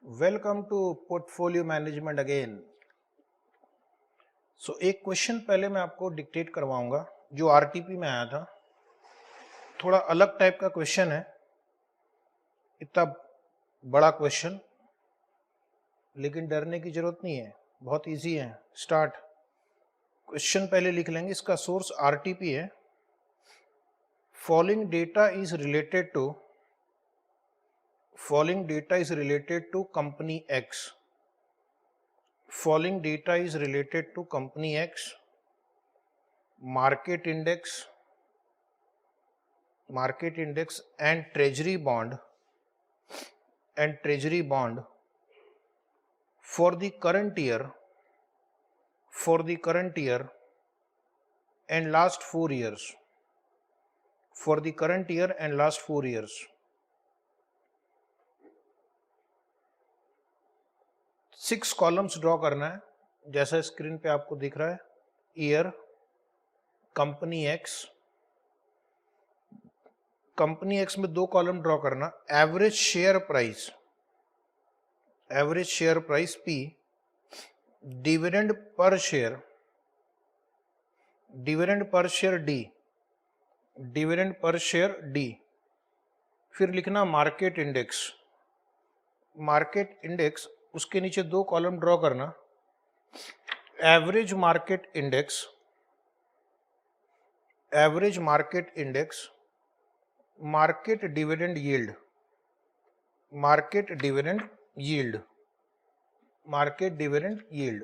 Welcome to portfolio management again. एक question पहले मैं आपको डिक्टेट करवाऊंगा जो आरटीपी में आया था। थोड़ा अलग टाइप का क्वेश्चन है, इतना बड़ा क्वेश्चन, लेकिन डरने की जरूरत नहीं है, बहुत इजी है। स्टार्ट। क्वेश्चन पहले लिख लेंगे, इसका सोर्स आरटीपी है। Following data is related to company X. Following data is related to company X, market index and treasury bond for the current year and last 4 years. For the current year and last 4 years. 6 columns draw करना है, जैसा screen पे आपको दिख रहा है। Year, company x में 2 column draw करना। Average share price P, dividend per share D, फिर लिखना मार्केट इंडेक्स, उसके नीचे 2 कॉलम ड्रॉ करना। Average market index, market dividend yield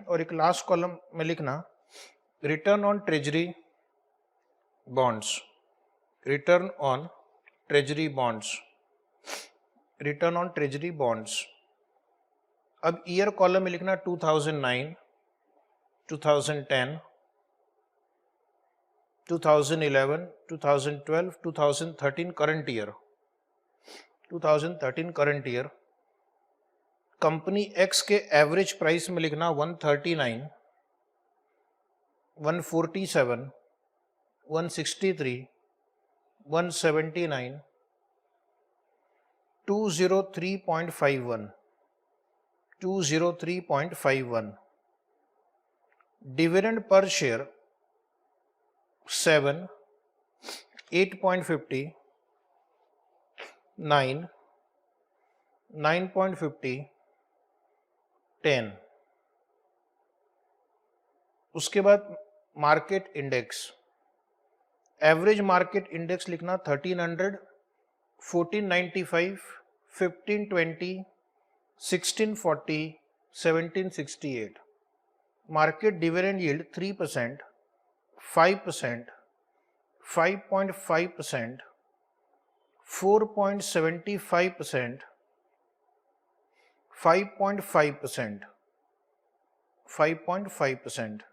और एक लास्ट कॉलम में लिखना रिटर्न ऑन ट्रेजरी बॉन्ड्स। अब ईयर कॉलम में लिखना 2009, 2010, 2011, 2012, 2013 करंट ईयर। कंपनी एक्स के एवरेज प्राइस में लिखना 139, 147, 163, 179, 203.51, डिविडेंड पर शेयर 7, 8.50, 9, 9.50, 10। उसके बाद market index, average market index लिखना 1300, 1495, 1520, 1640, 1768। Market dividend yield 3%, 5%, 5.5%, 4.75%, 5.5%।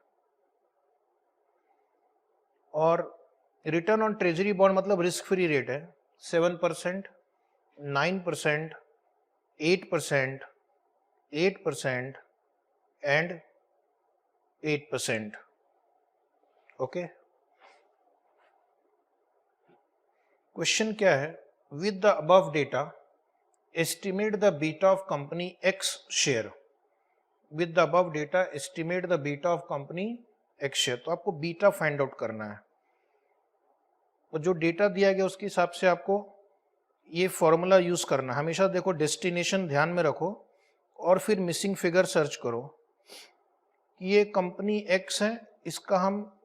और रिटर्न ऑन ट्रेजरी बॉन्ड मतलब रिस्क फ्री रेट है 7%, 9%, 8%, 8% एंड 8%। ओके। क्वेश्चन क्या है? With the above data estimate the beta of company x share. With the above data estimate the beta of company x share. तो आपको beta find out करना है और जो data दिया गया उसके हिसाब से आपको ये फॉर्मूला यूज करना। हमेशा देखो डेस्टिनेशन ध्यान में रखो और फिर मिसिंग फिगर सर्च करो। ये कंपनी एक्स है, इसका हम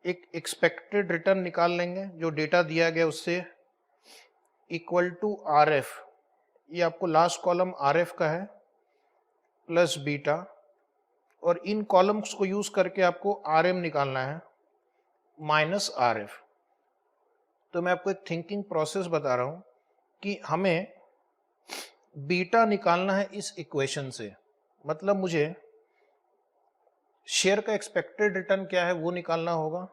एक एक्सपेक्टेड रिटर्न निकाल लेंगे जो डेटा दिया गया उससे, इक्वल टू आर एफ। ये आपको लास्ट कॉलम आर एफ का है प्लस बीटा, और इन कॉलम्स को यूज करके आपको आर एम निकालना है माइनस आर एफ। तो मैं आपको एक थिंकिंग प्रोसेस बता रहा हूं कि हमें बीटा निकालना है इस इक्वेशन से। मतलब मुझे शेयर का एक्सपेक्टेड रिटर्न क्या है वो निकालना होगा,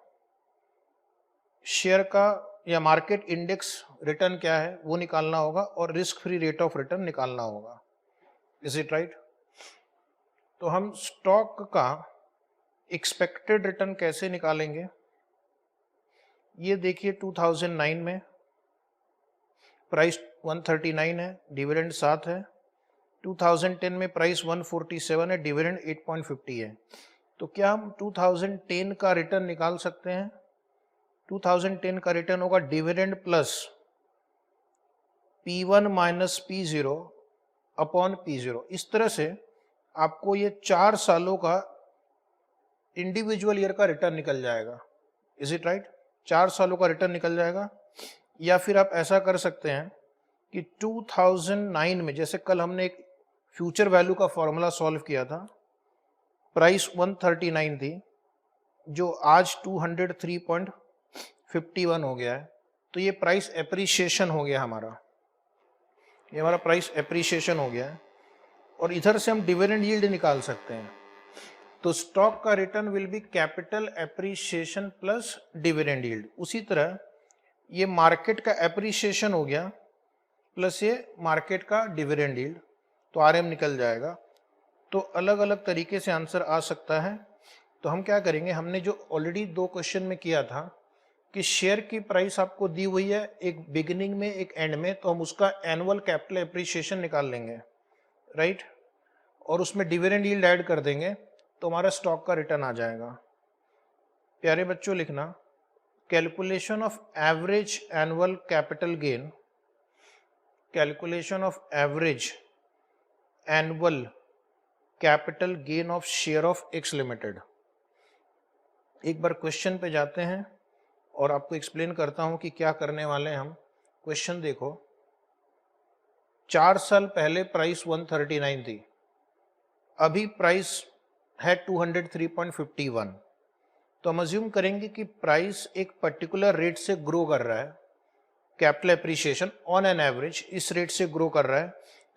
शेयर का या मार्केट इंडेक्स रिटर्न क्या है वो निकालना होगा और risk free rate of return निकालना होगा। Is it right? तो हम स्टॉक का एक्सपेक्टेड रिटर्न कैसे निकालेंगे? ये देखिए 2009 में प्राइस 139 है, डिविडेंड 7 है। 2010 में प्राइस 147 है, डिविडेंड 8.50 है। तो क्या हम 2010 का रिटर्न निकाल सकते हैं? 2010 का रिटर्न होगा dividend plus P1 minus P0 upon P0। इस तरह से आपको ये 4 सालों का इंडिविजुअल ईयर का रिटर्न निकल जाएगा। Is it right? 4 सालों का रिटर्न निकल जाएगा। या फिर आप ऐसा कर सकते हैं कि 2009 में, जैसे कल हमने एक फ्यूचर वैल्यू का फॉर्मूला सॉल्व किया था, प्राइस 139 थी जो आज 203.51 हो गया है। तो ये प्राइस एप्रिसिएशन हो गया हमारा, ये हमारा प्राइस एप्रिसिएशन हो गया है। और इधर से हम डिविडेंड यील्ड निकाल सकते हैं। तो स्टॉक का return will be capital appreciation plus dividend yield. उसी तरह ये मार्केट का एप्रिसिएशन हो गया प्लस ये मार्केट का डिविडेंड यील्ड, तो आरएम निकल जाएगा। तो अलग अलग तरीके से आंसर आ सकता है। तो हम क्या करेंगे, हमने जो ऑलरेडी 2 क्वेश्चन में किया था कि शेयर की प्राइस आपको दी हुई है एक बिगिनिंग में एक एंड में, तो हम उसका एनुअल कैपिटल एप्रिसिएशन निकाल लेंगे, राइट? और उसमें डिविडेंड यील्ड ऐड कर देंगे तो हमारा स्टॉक का रिटर्न आ जाएगा। प्यारे बच्चों लिखना, calculation of average annual capital gain, calculation of average annual capital gain of share of X limited. एक बार क्वेश्चन पे जाते हैं और आपको एक्सप्लेन करता हूं कि क्या करने वाले हैं हम। क्वेश्चन देखो, 4 साल पहले प्राइस 139 थी, अभी प्राइस है 203.51। तो हम अज्यूम करेंगे कि प्राइस एक पर्टिकुलर रेट से ग्रो कर रहा है, capital appreciation on an average इस रेट से ग्रो कर रहा है।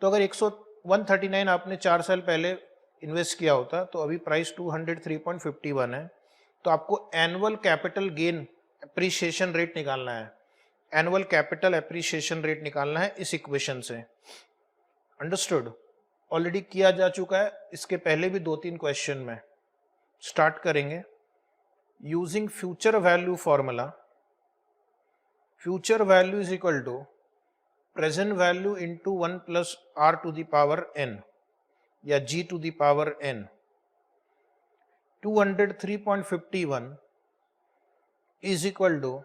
तो अगर 139 आपने 4 साल पहले इन्वेस्ट किया होता तो अभी प्राइस 203.51 है। तो आपको annual capital gain appreciation rate निकालना है, एनुअल कैपिटल एप्रिसिएशन रेट निकालना है इस इक्वेशन से। अंडरस्टूड? ऑलरेडी किया जा चुका है, इसके पहले भी 2-3 क्वेश्चन में। स्टार्ट करेंगे using future value formula. Future value is equal to present value into 1 plus R to the power N या G to the power N. 203.51 is equal to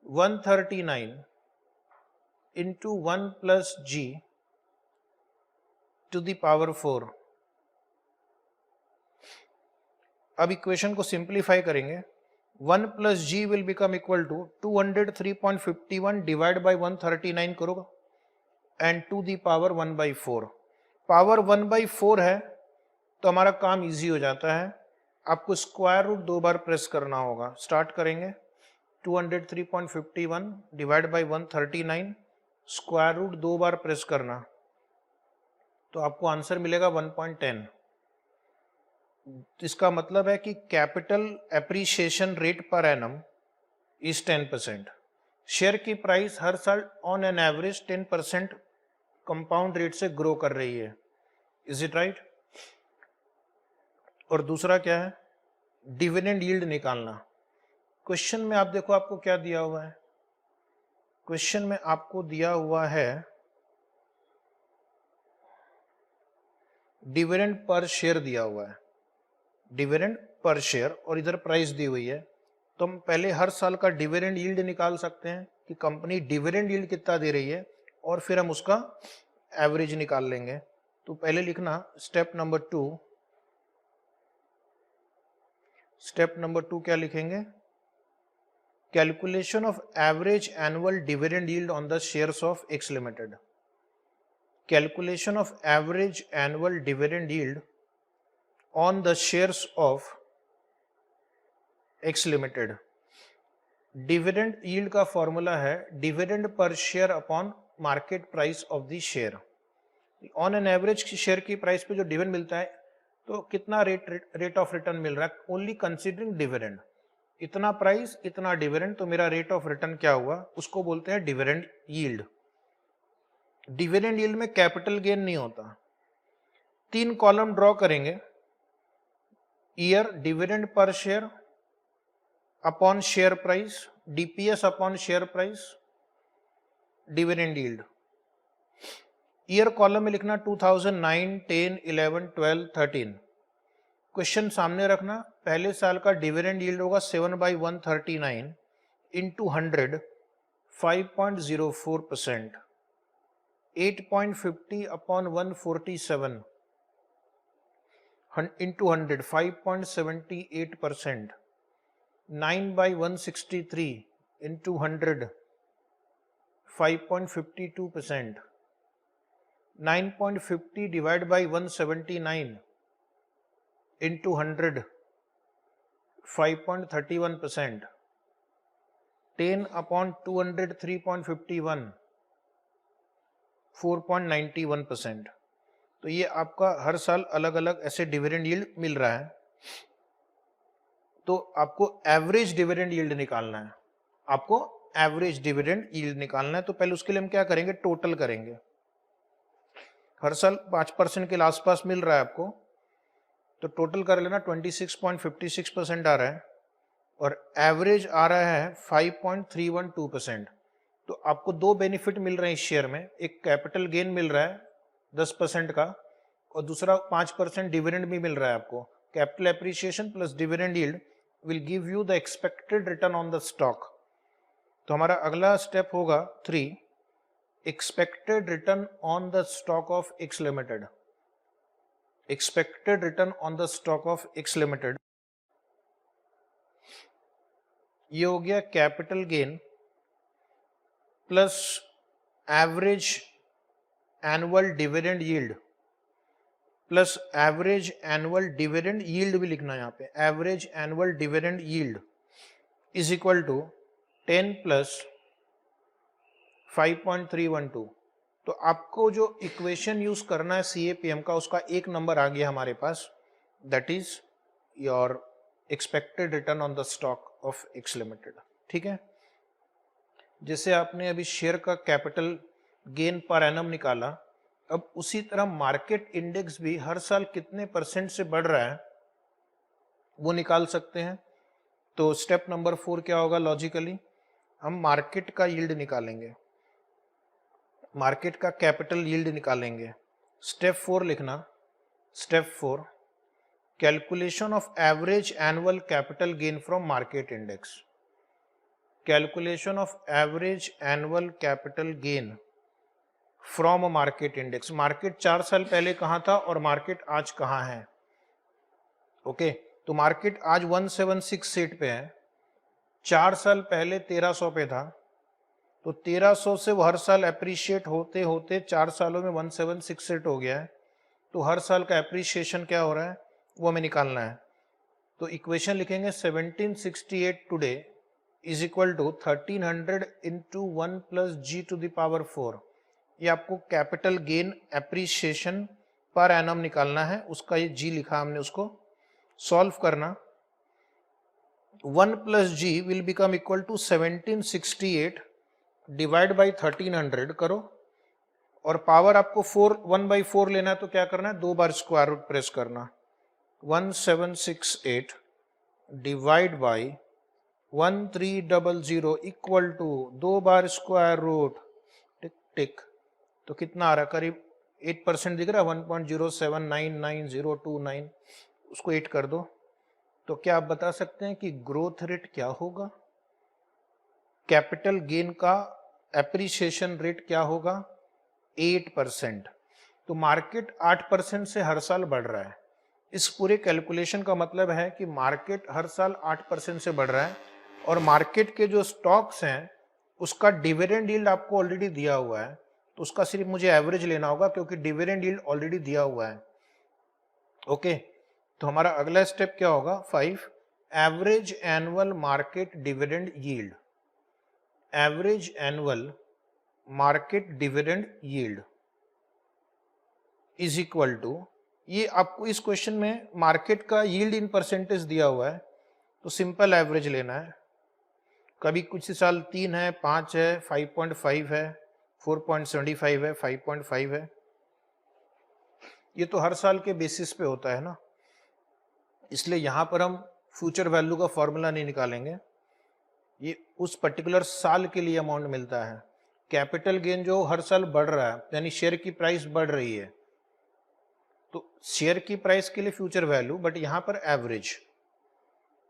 139 into 1 plus g to the power 4। अब equation को simplify करेंगे, 1 plus g will become equal to 203.51 divide by 139 करो and to the power 1/4। Power 1/4 है तो हमारा काम easy हो जाता है, आपको स्क्वायर रूट 2 बार प्रेस करना होगा। स्टार्ट करेंगे 203.51 डिवाइड बाई 139, स्क्वायर रूट 2 बार प्रेस करना तो आपको आंसर मिलेगा 1.10। इसका मतलब है कि capital appreciation rate per annum is 10%। Share की प्राइस हर साल on an average 10% compound rate से ग्रो कर रही है। Is it right? और दूसरा क्या है, डिविडेंड यील्ड निकालना। क्वेश्चन में आप देखो आपको क्या दिया हुआ है, क्वेश्चन में आपको दिया हुआ है डिविडेंड पर शेयर दिया हुआ है, डिविडेंड पर शेयर, और इधर प्राइस दी हुई है। तो हम पहले हर साल का डिविडेंड यील्ड निकाल सकते हैं कि कंपनी डिविडेंड यील्ड कितना दे रही है, और फिर हम उसका एवरेज निकाल लेंगे। तो पहले लिखना स्टेप नंबर 2। स्टेप नंबर 2 क्या लिखेंगे, calculation of average annual dividend yield on the shares of X limited. Calculation of average annual dividend yield on the shares of X limited. Dividend yield का formula है dividend per share upon market price of the share. On an average share की price पे जो dividend मिलता है तो कितना rate of return मिल रहा है, ओनली कंसीडरिंग डिविडेंड। इतना प्राइस इतना डिविडेंड, तो मेरा रेट ऑफ रिटर्न क्या हुआ, उसको बोलते हैं डिविडेंड यील्ड। डिविडेंड यील्ड में कैपिटल गेन नहीं होता। 3 कॉलम ड्रॉ करेंगे, year, dividend per share upon share price, DPS upon share price, dividend yield. Year column में लिखना 2009, 10, 11, 12, 13। क्वेश्चन सामने रखना, पहले साल का डिविडेंड यील्ड होगा 7/139 into 100, 5.04%, 8.50 upon 147 into 100, 5.78%, 9/163 into 100, 5.52%, 9.50 divide by 179 into 100, 5.31%, 10 upon 200, 3.51, 4.91%। तो ये आपका हर साल अलग अलग ऐसे डिविडेंड यील्ड मिल रहा है। तो आपको एवरेज डिविडेंड यील्ड निकालना है, आपको एवरेज डिविडेंड यील्ड निकालना है। तो पहले उसके लिए हम क्या करेंगे, टोटल करेंगे। हर साल 5% के आसपास मिल रहा है आपको, तो टोटल कर लेना, 26.56% आ रहा है और एवरेज आ रहा है 5.312%। तो आपको 2 बेनिफिट मिल रहे हैं इस शेयर में, एक कैपिटल गेन मिल रहा है 10% का और दूसरा 5% डिविडेंड भी मिल रहा है आपको। Capital appreciation plus dividend yield will give you the expected return on the stock. तो हमारा अगला स्टेप होगा 3, expected return on the stock of X limited. Expected return on the stock of X limited, ये हो गया capital gain plus average annual dividend yield plus average annual dividend yield भी लिखना है यहाँ पे, average annual dividend yield is equal to 10 plus 5.312। तो आपको जो इक्वेशन यूज करना है सीएपीएम का, उसका एक नंबर आ गया हमारे पास, that is your expected return on the stock of X limited. ठीक है, जैसे आपने अभी शेयर का कैपिटल गेन पर एनम निकाला, अब उसी तरह मार्केट इंडेक्स भी हर साल कितने % से बढ़ रहा है वो निकाल सकते हैं। तो स्टेप नंबर 4 क्या होगा, लॉजिकली हम मार्केट का यील्ड निकालेंगे, मार्केट का कैपिटल यील्ड निकालेंगे। स्टेप 4 लिखना, step 4, calculation of average annual capital gain from market index. Calculation of average annual capital gain from market index. Market 4 साल पहले कहां था और मार्केट आज कहां है। ओके, तो मार्केट आज 1768 पे है, 4 साल पहले 1300 पे था, तो 1300 से वो हर साल एप्रिशिएट होते होते 4 सालों में 1768 हो गया है। तो हर साल का एप्रिशिएशन क्या हो रहा है वो हमें निकालना है। तो इक्वेशन लिखेंगे 1768 today is equal to 1300 into 1 plus ji to the power 4। ये आपको capital gain appreciation per annum निकालना है, उसका ये जी लिखा हमने, उसको सॉल्व करना। 1 plus G will become equal to 1768 divide by 1300 करो, और पावर आपको 1/4 लेना है, तो क्या करना है, 2 बार स्क्वायर रूट प्रेस करना। 1768 डिवाइड बाई 1300 इक्वल टू 2 बार स्क्वायर रूट, टिक टिक, तो कितना आ रहा है, करीब 8% दिख रहा है, 1.07999029, उसको 8 कर दो। तो क्या आप बता सकते हैं कि ग्रोथ रेट क्या होगा, कैपिटल गेन का एप्रिसिएशन रेट क्या होगा, 8%। तो मार्केट 8% से हर साल बढ़ रहा है। इस पूरे कैलकुलेशन का मतलब है कि मार्केट हर साल 8% से बढ़ रहा है, और मार्केट के जो स्टॉक्स हैं उसका डिविडेंड यील्ड आपको ऑलरेडी दिया हुआ है, तो उसका सिर्फ मुझे एवरेज लेना होगा क्योंकि डिविडेंड यील्ड ऑलरेडी दिया हुआ है। ओके, तो हमारा अगला स्टेप क्या होगा, 5, average annual market dividend yield. Average annual market dividend yield is equal to, ये आपको इस क्वेश्चन में मार्केट का यील्ड इन परसेंटेज दिया हुआ है, तो सिंपल एवरेज लेना है। कभी कुछ साल 3 है, 5 है, 5.5 है, 4.75 है, 5.5 है, ये तो हर साल के बेसिस पे होता है ना, इसलिए यहाँ पर हम फ्यूचर वैल्यू का फॉर्मूला नहीं निकालेंगे, ये उस पर्टिकुलर साल के लिए अमाउंट मिलता है। कैपिटल गेन जो हर साल बढ़ रहा है, यानी शेयर की प्राइस बढ़ रही है, तो शेयर की प्राइस के लिए फ्यूचर वैल्यू, बट यहाँ पर एवरेज।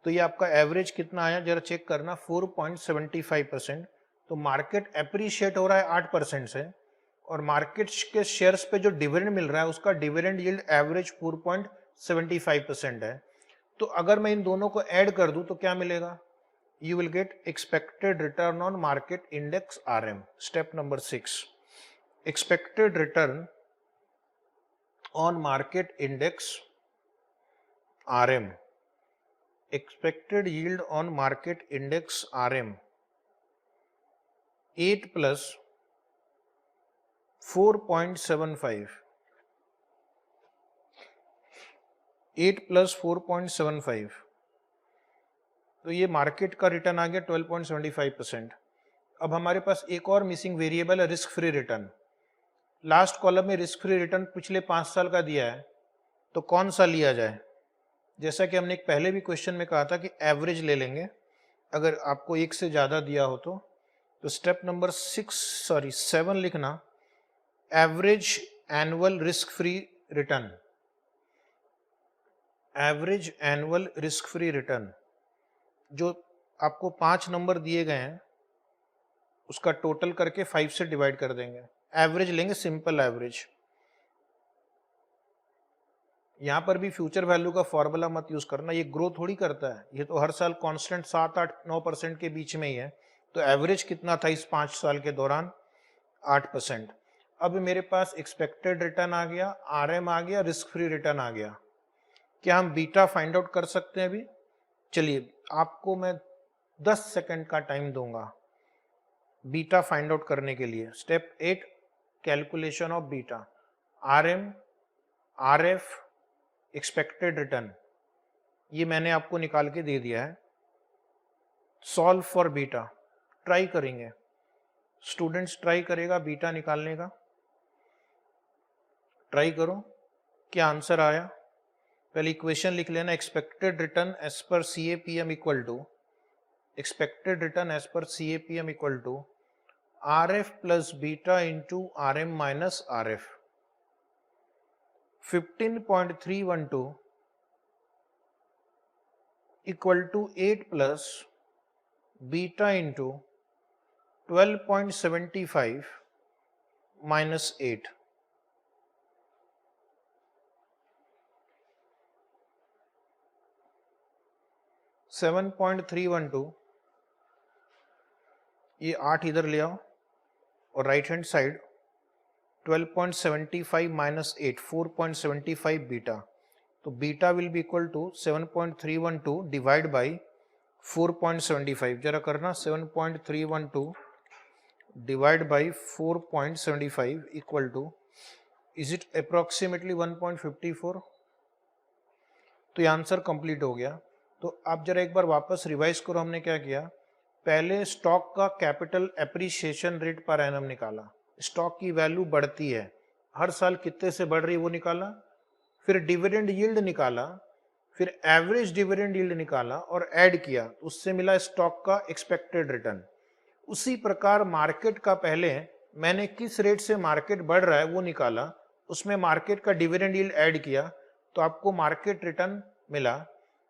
तो ये आपका एवरेज कितना आया जरा चेक करना, 4.75%। तो मार्केट एप्रिशिएट हो रहा है 8% से, और मार्केट के शेयर्स पे जो डिविडेंड मिल रहा है उसका डिविडेंड यील्ड एवरेज 4.75% है। तो अगर मैं इन दोनों को ऐड कर दूं तो क्या मिलेगा, you will get expected return on market index RM. Step number 6, expected return on market index RM, expected yield on market index RM, 8 plus 4.75, 8 plus 4.75, तो ये मार्केट का रिटर्न आ गया 12.75%। अब हमारे पास एक और मिसिंग वेरिएबल है, risk free return. Last column में रिस्क फ्री रिटर्न पिछले 5 साल का दिया है, तो कौन सा लिया जाए। जैसा कि हमने एक पहले भी क्वेश्चन में कहा था कि एवरेज ले लेंगे अगर आपको एक से ज़्यादा दिया हो तो स्टेप नंबर 7 लिखना, average annual risk free return, average annual risk free return, जो आपको 5 नंबर दिए गए हैं उसका टोटल करके 5 से डिवाइड कर देंगे, एवरेज लेंगे, सिंपल एवरेज। यहाँ पर भी फ्यूचर वैल्यू का फॉर्मूला मत यूज करना, ये ग्रो थोड़ी करता है, ये तो हर साल कांस्टेंट 7-8-9% के बीच में ही है। तो एवरेज कितना था इस 5 साल के दौरान, 8%। अब मेरे पास एक्सपेक्टेड रिटर्न आ गया, RM आ गया, रिस्क फ्री रिटर्न आ गया। क्या हम बीटा फाइंड आउट कर सकते हैं अभी? चलिए आपको मैं 10 सेकंड का टाइम दूंगा बीटा फाइंड आउट करने के लिए। Step 8, calculation of beta, RM, RF, expected return, ये मैंने आपको निकाल के दे दिया है। सॉल्व फॉर बीटा, ट्राई करेंगे, स्टूडेंट्स ट्राई करेगा बीटा निकालने का, ट्राई करो क्या आंसर आया। पहले इक्वेशन लिख लेना, expected return as per CAPM equal to, expected return as per CAPM equal to RF plus beta into RM minus RF। 15.312 equal to 8 plus beta into 12.75 minus 8, 7.312, ये 8 इधर ले आओ और right hand side 12.75 minus 8, 4.75 beta, तो beta will be equal to 7.312 divide by 4.75, जरा करना, 7.312 divide by 4.75 equal to, is it approximately 1.54। तो ये आंसर कंप्लीट हो गया। तो आप जरा एक बार वापस रिवाइज करो, हमने क्या किया, पहले स्टॉक का capital appreciation rate per annum निकाला, स्टॉक की वैल्यू बढ़ती है हर साल, कितने से बढ़ रही है वो निकाला, फिर डिविडेंड यील्ड निकाला, फिर एवरेज डिविडेंड यील्ड निकाला और ऐड किया, उससे मिला स्टॉक का एक्सपेक्टेड रिटर्न। उसी प्रकार मार्केट का पहले मैंने किस रेट से मार्केट बढ़ रहा है वो निकाला, उसमें मार्केट का डिविडेंड यील्ड ऐड किया तो आपको मार्केट रिटर्न मिला।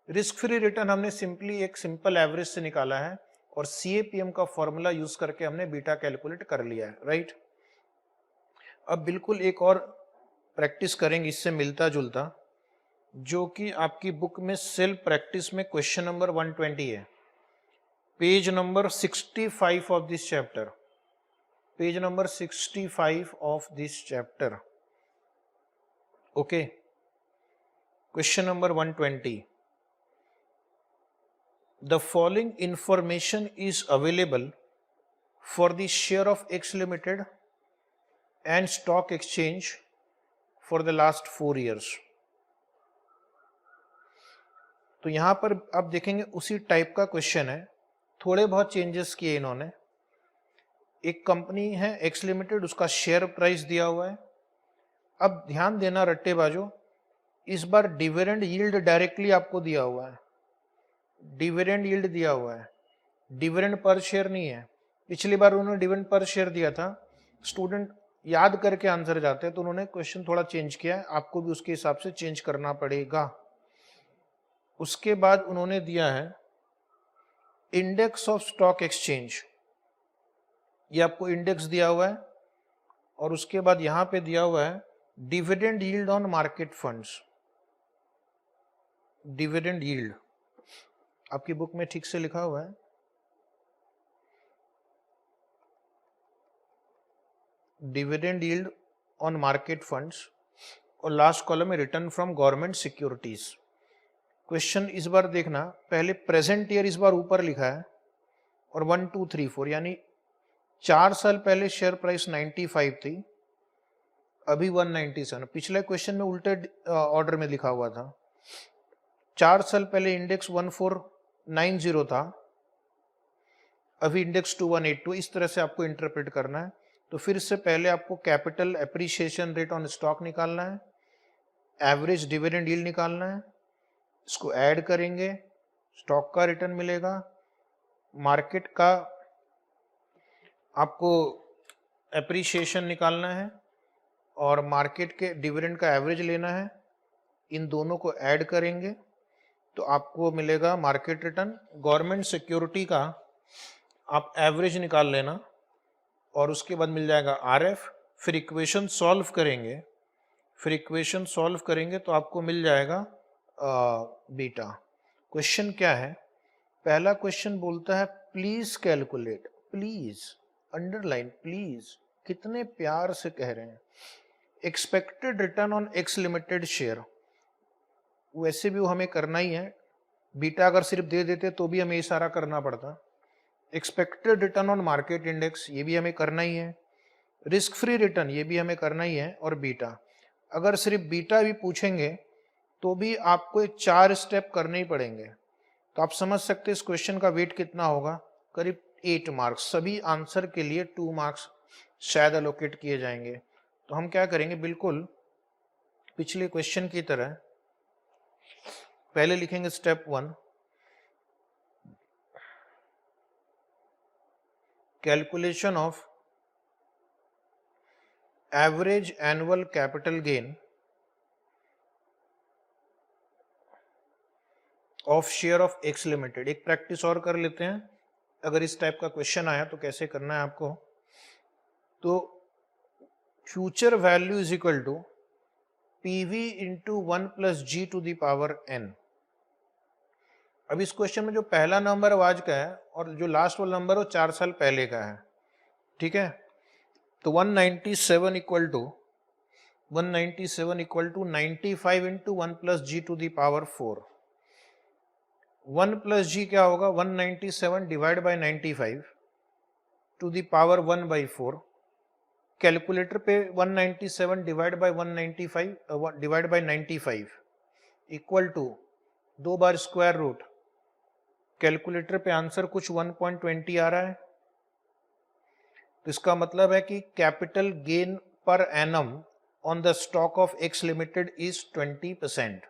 रिस्क फ्री रिटर्न हमने सिंपली एक सिंपल एवरेज से निकाला है और CAPM का फॉर्मूला यूज करके हमने बीटा कैलकुलेट कर लिया है, राइट। अब बिल्कुल एक और प्रैक्टिस करेंगे इससे मिलता जुलता, जो कि आपकी बुक में सेल्फ प्रैक्टिस में क्वेश्चन नंबर 120 है, page number 65 of this chapter, page number 65 of this chapter. Okay, question number 120, the following information is available for the share of X Limited and stock exchange for the last 4 years. तो यहाँ पर आप देखेंगे उसी type का question है, थोड़े बहुत चेंजेस किए इन्होंने। एक कंपनी है एक्स लिमिटेड, उसका शेयर प्राइस दिया हुआ है। अब ध्यान देना रट्टेबाजों, इस बार डिविडेंड यील्ड डायरेक्टली आपको दिया हुआ है, डिविडेंड यील्ड दिया हुआ है, डिविडेंड पर शेयर नहीं है। पिछली बार उन्होंने डिविडेंड पर शेयर दिया था, स्टूडेंट याद करके आंसर जाते हैं, तो उन्होंने क्वेश्चन थोड़ा चेंज किया है, आपको भी उसके हिसाब से चेंज करना पड़ेगा। उसके बाद उन्होंने दिया है इंडेक्स ऑफ स्टॉक एक्सचेंज, ये आपको इंडेक्स दिया हुआ है, और उसके बाद यहां पे दिया हुआ है dividend yield on market funds. Dividend yield आपकी बुक में ठीक से लिखा हुआ है, dividend yield on market funds, और लास्ट कॉलम में return from government securities. Question इस बार देखना, पहले प्रेजेंट ईयर इस बार ऊपर लिखा है, और 1 2 3 4 यानी 4 साल पहले शेयर प्राइस 95 थी, अभी 197। पिछले क्वेश्चन में उल्टे ऑर्डर में लिखा हुआ था, 4 साल पहले इंडेक्स 1490 था, अभी इंडेक्स 2182। इस तरह से आपको इंटरप्रेट करना है। तो फिर से पहले आपको capital appreciation rate on stock निकालना है, एवरेज डिविडेंड यील्ड निकालना है, इसको ऐड करेंगे, स्टॉक का रिटर्न मिलेगा, मार्केट का आपको एप्रिसिएशन निकालना है, और मार्केट के डिविडेंड का एवरेज लेना है, इन दोनों को ऐड करेंगे तो आपको मिलेगा मार्केट रिटर्न। गवर्नमेंट सिक्योरिटी का आप एवरेज निकाल लेना, और उसके बाद मिल जाएगा आरएफ। फिर इक्वेशन सॉल्व करेंगे, तो आपको मिल जाएगा बीटा। क्वेश्चन क्या है, पहला क्वेश्चन बोलता है please calculate, please underline please, कितने प्यार से कह रहे हैं, expected return on x limited share. वैसे भी वो हमें करना ही है, बीटा अगर सिर्फ दे देते तो भी हमें ये सारा करना पड़ता। Expected return on market index, ये भी हमें करना ही है, रिस्क फ्री रिटर्न ये भी हमें करना ही है, और बीटा। अगर सिर्फ बीटा भी पूछेंगे तो भी आपको 4 स्टेप करने ही पड़ेंगे। तो आप समझ सकते हैं इस क्वेश्चन का वेट कितना होगा, करीब 8 मार्क्स। सभी आंसर के लिए 2 मार्क्स शायद एलोकेट किए जाएंगे। तो हम क्या करेंगे, बिल्कुल पिछले क्वेश्चन की तरह पहले लिखेंगे step 1, calculation of average annual capital gain of share of X limited. एक प्रैक्टिस और कर लेते हैं, अगर इस टाइप का क्वेश्चन आया तो कैसे करना है आपको। तो future value is equal to PV into 1 plus ji to the power N. अब इस क्वेश्चन में जो पहला नंबर आज का है और जो लास्ट वाला नंबर वो 4 साल पहले का है, ठीक है। तो 197 equal to 95 into 1 plus ji to the power 4। 1 plus g क्या होगा, 197 divide by 95 to the power 1 by 4। Calculator पे 197 divide by 195 divide by 95 equal to 2 बार स्क्वायर रूट। कैलकुलेटर पे आंसर कुछ 1.20 आ रहा है। तो इसका मतलब है कि capital gain per annum on the stock of X limited is 20%।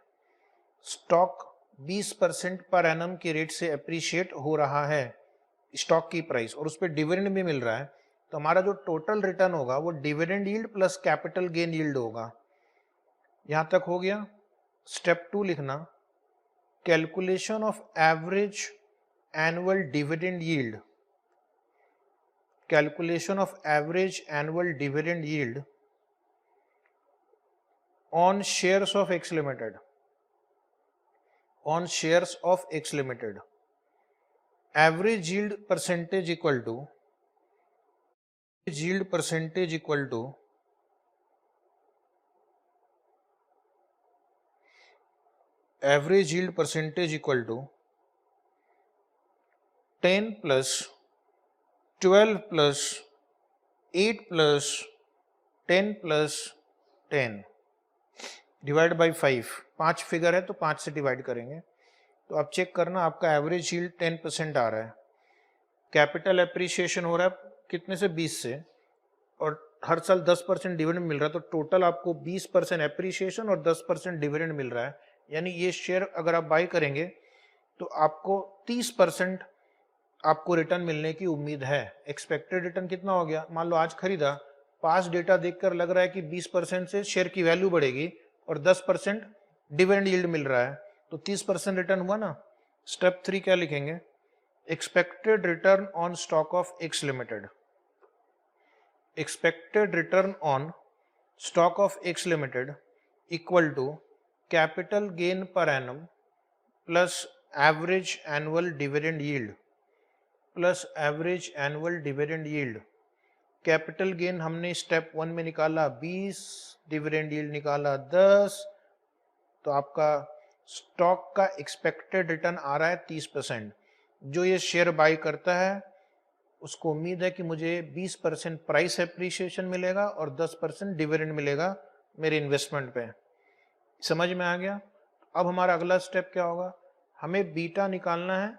Stock 20% per annum के रेट से अप्रिशिएट हो रहा है स्टॉक की प्राइस, और उस पर डिविडेंड भी मिल रहा है। तो हमारा जो टोटल रिटर्न होगा वो dividend yield plus capital gain yield होगा। यहां तक हो गया। स्टेप 2 लिखना, calculation of average annual dividend yield, calculation of average annual dividend yield on shares of X Limited, on shares of X Limited, average yield percentage equal to average yield percentage equal to 10 plus 12 plus 8 plus 10 plus 10 divide by 5। 5 figure है तो 5 से divide करेंगे। तो आप check करना, आपका average yield 10% आ रहा है, कैपिटल एप्रिसिएशन हो रहा है कितने से 20 से, और हर साल 10% डिविडेंड मिल रहा है, तो टोटल आपको 20% एप्रिसिएशन और 10% डिविडेंड मिल रहा है। यानी ये शेयर अगर आप बाई करेंगे तो आपको 30% आपको रिटर्न मिलने की उम्मीद है। एक्सपेक्टेड रिटर्न कितना हो गया, मान लो आज खरीदा, पास डेटा देखकर लग रहा है कि 20% से शेयर की वैल्यू बढ़ेगी और 10% डिविडेंड यील्ड मिल रहा है, तो 30% रिटर्न हुआ ना। स्टेप 3 क्या लिखेंगे, expected return on stock of X limited. Expected return on stock of X limited equal to capital gain per annum plus average annual dividend yield, plus average annual dividend yield. Capital gain हमने step 1 में निकाला 20, dividend yield निकाला 10, तो आपका stock का expected return आ रहा है 30%। जो ये शेयर बाई करता है उसको उम्मीद है कि मुझे 20% प्राइस एप्रिसिएशन मिलेगा और 10% डिविडेंड मिलेगा मेरे इन्वेस्टमेंट पे। समझ में आ गया। अब हमारा अगला स्टेप क्या होगा, हमें बीटा निकालना है,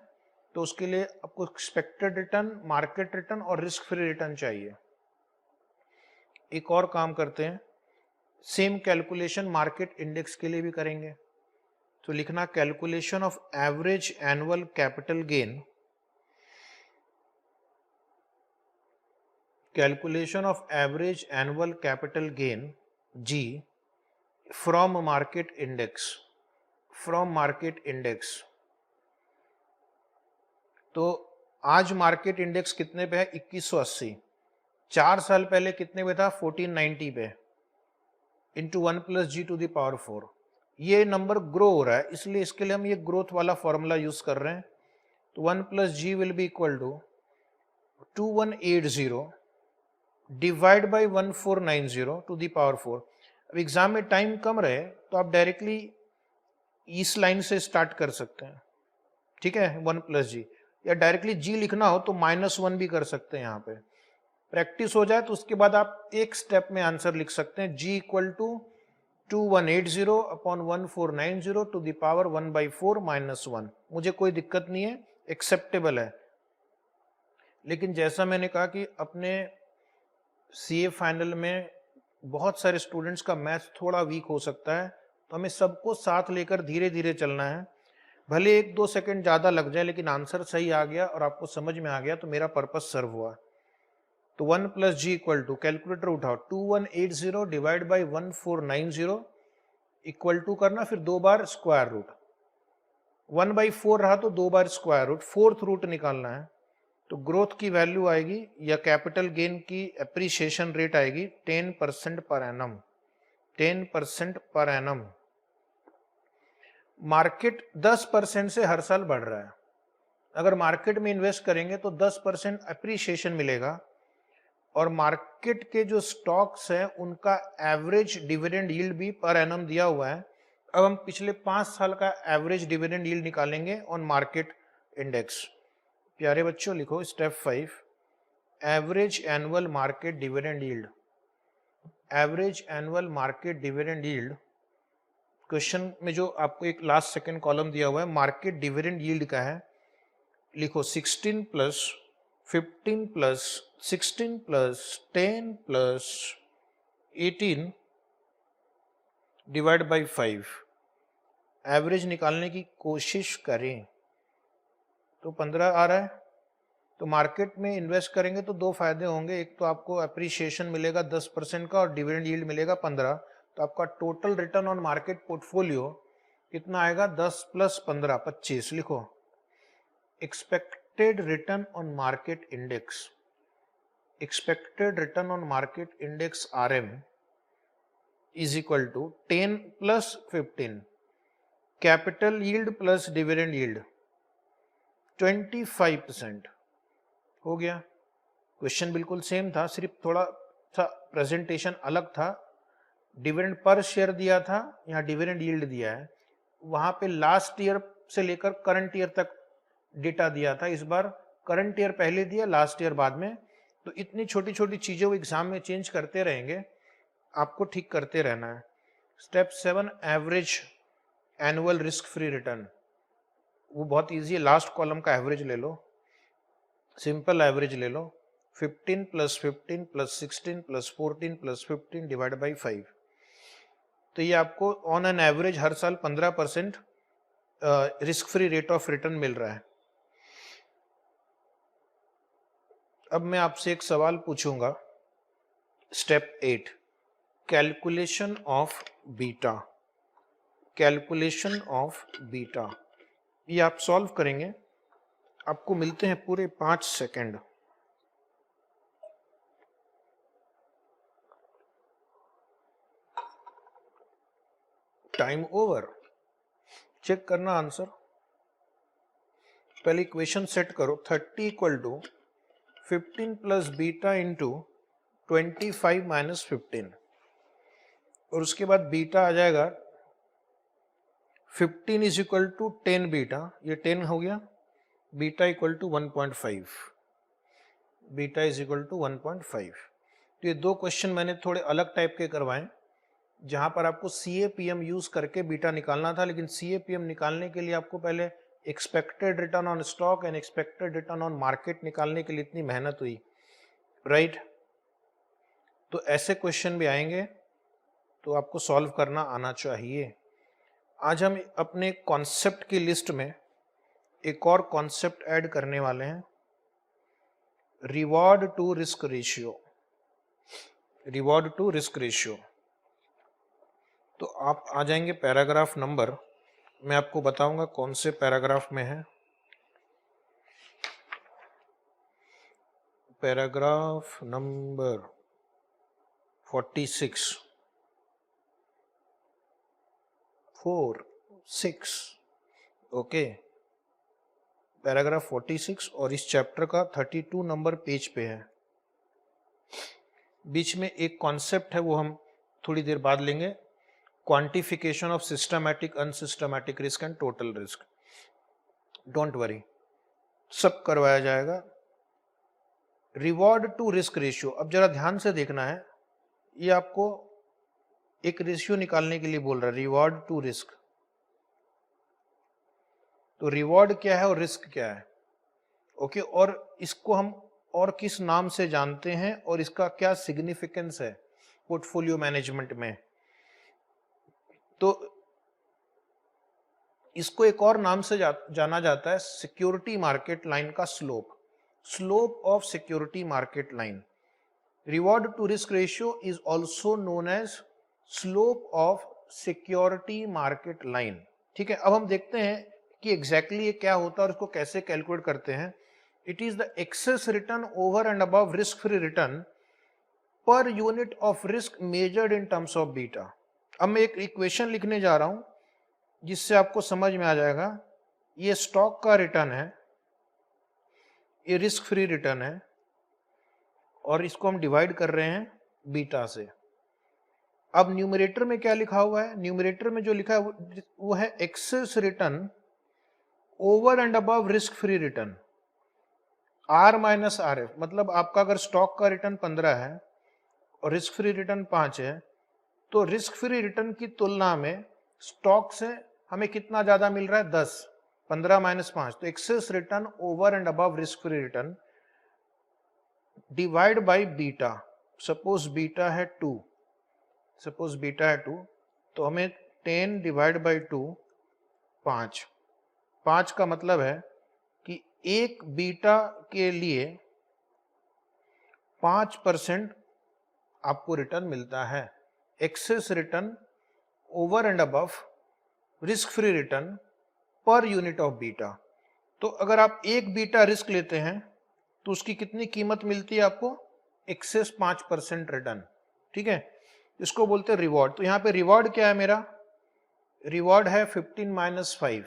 तो उसके लिए आपको एक्सपेक्टेड रिटर्न, मार्केट रिटर्न और रिस्क फ्री रिटर्न चाहिए। एक और काम करते हैं, सेम कैलकुलेशन मार्केट इंडेक्स के लिए भी करेंगे। तो लिखना calculation of average annual capital gain, calculation of average annual capital gain G from market index, from market index. तो आज मार्केट इंडेक्स कितने पे है, 2180। 4 साल पहले कितने पे था, 1490 पे, into 1 plus ji to the power 4। ये नंबर ग्रो हो रहा है, इसलिए इसके लिए हम ये ग्रोथ वाला फॉर्मूला यूज कर रहे हैं। तो 1 plus G will be equal to 2180 divide by 1490 to the power 4। अब एग्जाम में टाइम कम रहे तो आप डायरेक्टली इस लाइन से स्टार्ट कर सकते हैं, ठीक है, 1 प्लस जी, या डायरेक्टली जी लिखना हो तो -1 भी कर सकते हैं। यहाँ पे प्रैक्टिस हो जाए तो उसके बाद आप एक स्टेप में आंसर लिख सकते हैं, g equal to 2180 upon 1490 to the power 1/4 -1। मुझे कोई दिक्कत नहीं है, एक्सेप्टेबल है। लेकिन जैसा मैंने कहा कि अपने सीए फाइनल में बहुत सारे स्टूडेंट्स का मैथ्स थोड़ा वीक हो सकता है, तो हमें सबको साथ लेकर धीरे धीरे चलना है। भले 1-2 सेकंड ज़्यादा लग जाए, लेकिन आंसर सही आ गया और आपको समझ में आ गया तो मेरा पर्पस सर्व हुआ। तो 1 plus G equal to, calculator उठाओ, 2180 डिवाइड बाई 1490 इक्वल टू करना, फिर 2 बार स्क्वायर रूट, 1/4 रहा तो 2 बार स्क्वायर रूट, 4th रूट निकालना है। तो ग्रोथ की वैल्यू आएगी या कैपिटल गेन की एप्रिसिएशन रेट आएगी 10% per annum, 10% per annum. Market 10% से हर साल बढ़ रहा है। अगर मार्केट में इन्वेस्ट करेंगे तो 10% एप्रिसिएशन मिलेगा, और मार्केट के जो स्टॉक्स हैं उनका एवरेज डिविडेंड यील्ड भी पर एनम दिया हुआ है। अब हम पिछले 5 साल का एवरेज डिविडेंड यील्ड निकालेंगे ऑन मार्केट इंडेक्स। प्यारे बच्चों लिखो step 5, average annual market dividend yield, average annual market dividend yield. Question में जो आपको एक लास्ट सेकंड कॉलम दिया हुआ है मार्केट डिविडेंड यील्ड का है, लिखो 16 plus 15 plus 16 plus 10 plus 18 divide by 5। Average निकालने की कोशिश करें तो 15 आ रहा है। तो मार्केट में इन्वेस्ट करेंगे तो 2 फायदे होंगे, एक तो आपको एप्रिसिएशन मिलेगा 10% का और डिविडेंड यील्ड मिलेगा 15। तो आपका total return on market portfolio कितना आएगा, 10 प्लस 15 25। लिखो expected return on market index, expected return on market index RM is equal to 10 plus 15 capital yield plus dividend yield 25%। हो गया। क्वेश्चन बिल्कुल सेम था, सिर्फ थोड़ा सा प्रेजेंटेशन अलग था। डिविडेंड पर शेयर दिया था, यहाँ डिविडेंड यील्ड दिया है। वहां पे लास्ट ईयर से लेकर करंट ईयर तक डेटा दिया था, इस बार करंट ईयर पहले दिया, लास्ट ईयर बाद में। तो इतनी छोटी छोटी चीजें वो एग्जाम में चेंज करते रहेंगे, आपको ठीक करते रहना है। Step 7, average annual risk free return. वो बहुत इजी है, लास्ट कॉलम का एवरेज ले लो, सिंपल एवरेज ले लो, 15 plus 15 plus 16 plus 14 plus 15 divide by 5। तो ये आपको ऑन एन एवरेज हर साल 15% risk free rate of return मिल रहा है। अब मैं आपसे एक सवाल पूछूंगा, step 8, calculation of beta. Calculation of beta ये आप सॉल्व करेंगे, आपको मिलते हैं पूरे 5 सेकंड। Time over. चेक करना आंसर। पहले इक्वेशन सेट करो, 30 equal to 15 plus beta into 25 minus 15, और उसके बाद बीटा आ जाएगा 15 इज इक्वल टू 10 बीटा, ये 10 हो गया, beta equal to 1.5, beta is equal to 1.5। तो ये दो क्वेश्चन मैंने थोड़े अलग टाइप के करवाए, जहां पर आपको CAPM यूज करके बीटा निकालना था, लेकिन CAPM निकालने के लिए आपको पहले expected return on stock and expected return on market निकालने के लिए इतनी मेहनत हुई, राइट। तो ऐसे क्वेश्चन भी आएंगे तो आपको सॉल्व करना आना चाहिए। आज हम अपने कॉन्सेप्ट की लिस्ट में एक और कॉन्सेप्ट ऐड करने वाले हैं, reward to risk ratio. Reward to risk ratio. तो आप आ जाएंगे पैराग्राफ नंबर, मैं आपको बताऊंगा कौन से पैराग्राफ में है। पैराग्राफ नंबर 46, 4-6, ओके, पैराग्राफ 46 और इस चैप्टर का 32 नंबर पेज पे है। बीच में एक कॉन्सेप्ट है, वो हम थोड़ी देर बाद लेंगे, quantification of systematic, unsystematic risk and total risk. Don't worry, सब करवाया जाएगा। रिवॉर्ड टू रिस्क रेशियो, अब जरा ध्यान से देखना है, ये आपको एक रेशियो निकालने के लिए बोल रहा है, रिवॉर्ड टू रिस्क। तो रिवॉर्ड क्या है और रिस्क क्या है, ओके, और इसको हम और किस नाम से जानते हैं और इसका क्या सिग्निफिकेंस है पोर्टफोलियो मैनेजमेंट में। तो इसको एक और नाम से जाना जाता है सिक्योरिटी मार्केट लाइन का slope, slope of security market line. Reward to risk ratio is also known as slope of security market line. ठीक है, अब हम देखते हैं कि एग्जैक्टली ये क्या होता है और इसको कैसे कैलकुलेट करते हैं। It is the excess return over and above risk free return पर unit of risk measured in terms of beta. अब मैं एक इक्वेशन लिखने जा रहा हूं जिससे आपको समझ में आ जाएगा। ये स्टॉक का रिटर्न है, ये रिस्क फ्री रिटर्न है, और इसको हम डिवाइड कर रहे हैं बीटा से। अब न्यूमरेटर में क्या लिखा हुआ है, न्यूमरेटर में जो लिखा है वो है excess return over and above risk free return, R minus RF। मतलब आपका अगर स्टॉक का रिटर्न 15 है और रिस्क फ्री रिटर्न 5 है, तो रिस्क फ्री रिटर्न की तुलना में स्टॉक से हमें कितना ज्यादा मिल रहा है, 10, 15 माइनस 5, तो excess return over and above risk free return divide by beta. Suppose beta है 2, सपोज बीटा है 2, तो हमें 10 डिवाइड बाई 2 5, 5 का मतलब है कि एक बीटा के लिए 5% आपको रिटर्न मिलता है। Excess return over and above risk free return पर यूनिट ऑफ बीटा। तो अगर आप एक बीटा रिस्क लेते हैं तो उसकी कितनी कीमत मिलती है आपको, एक्सेस 5% रिटर्न। ठीक है, इसको बोलते हैं रिवॉर्ड। तो यहाँ पे रिवॉर्ड क्या है मेरा, रिवॉर्ड है 15 माइनस 5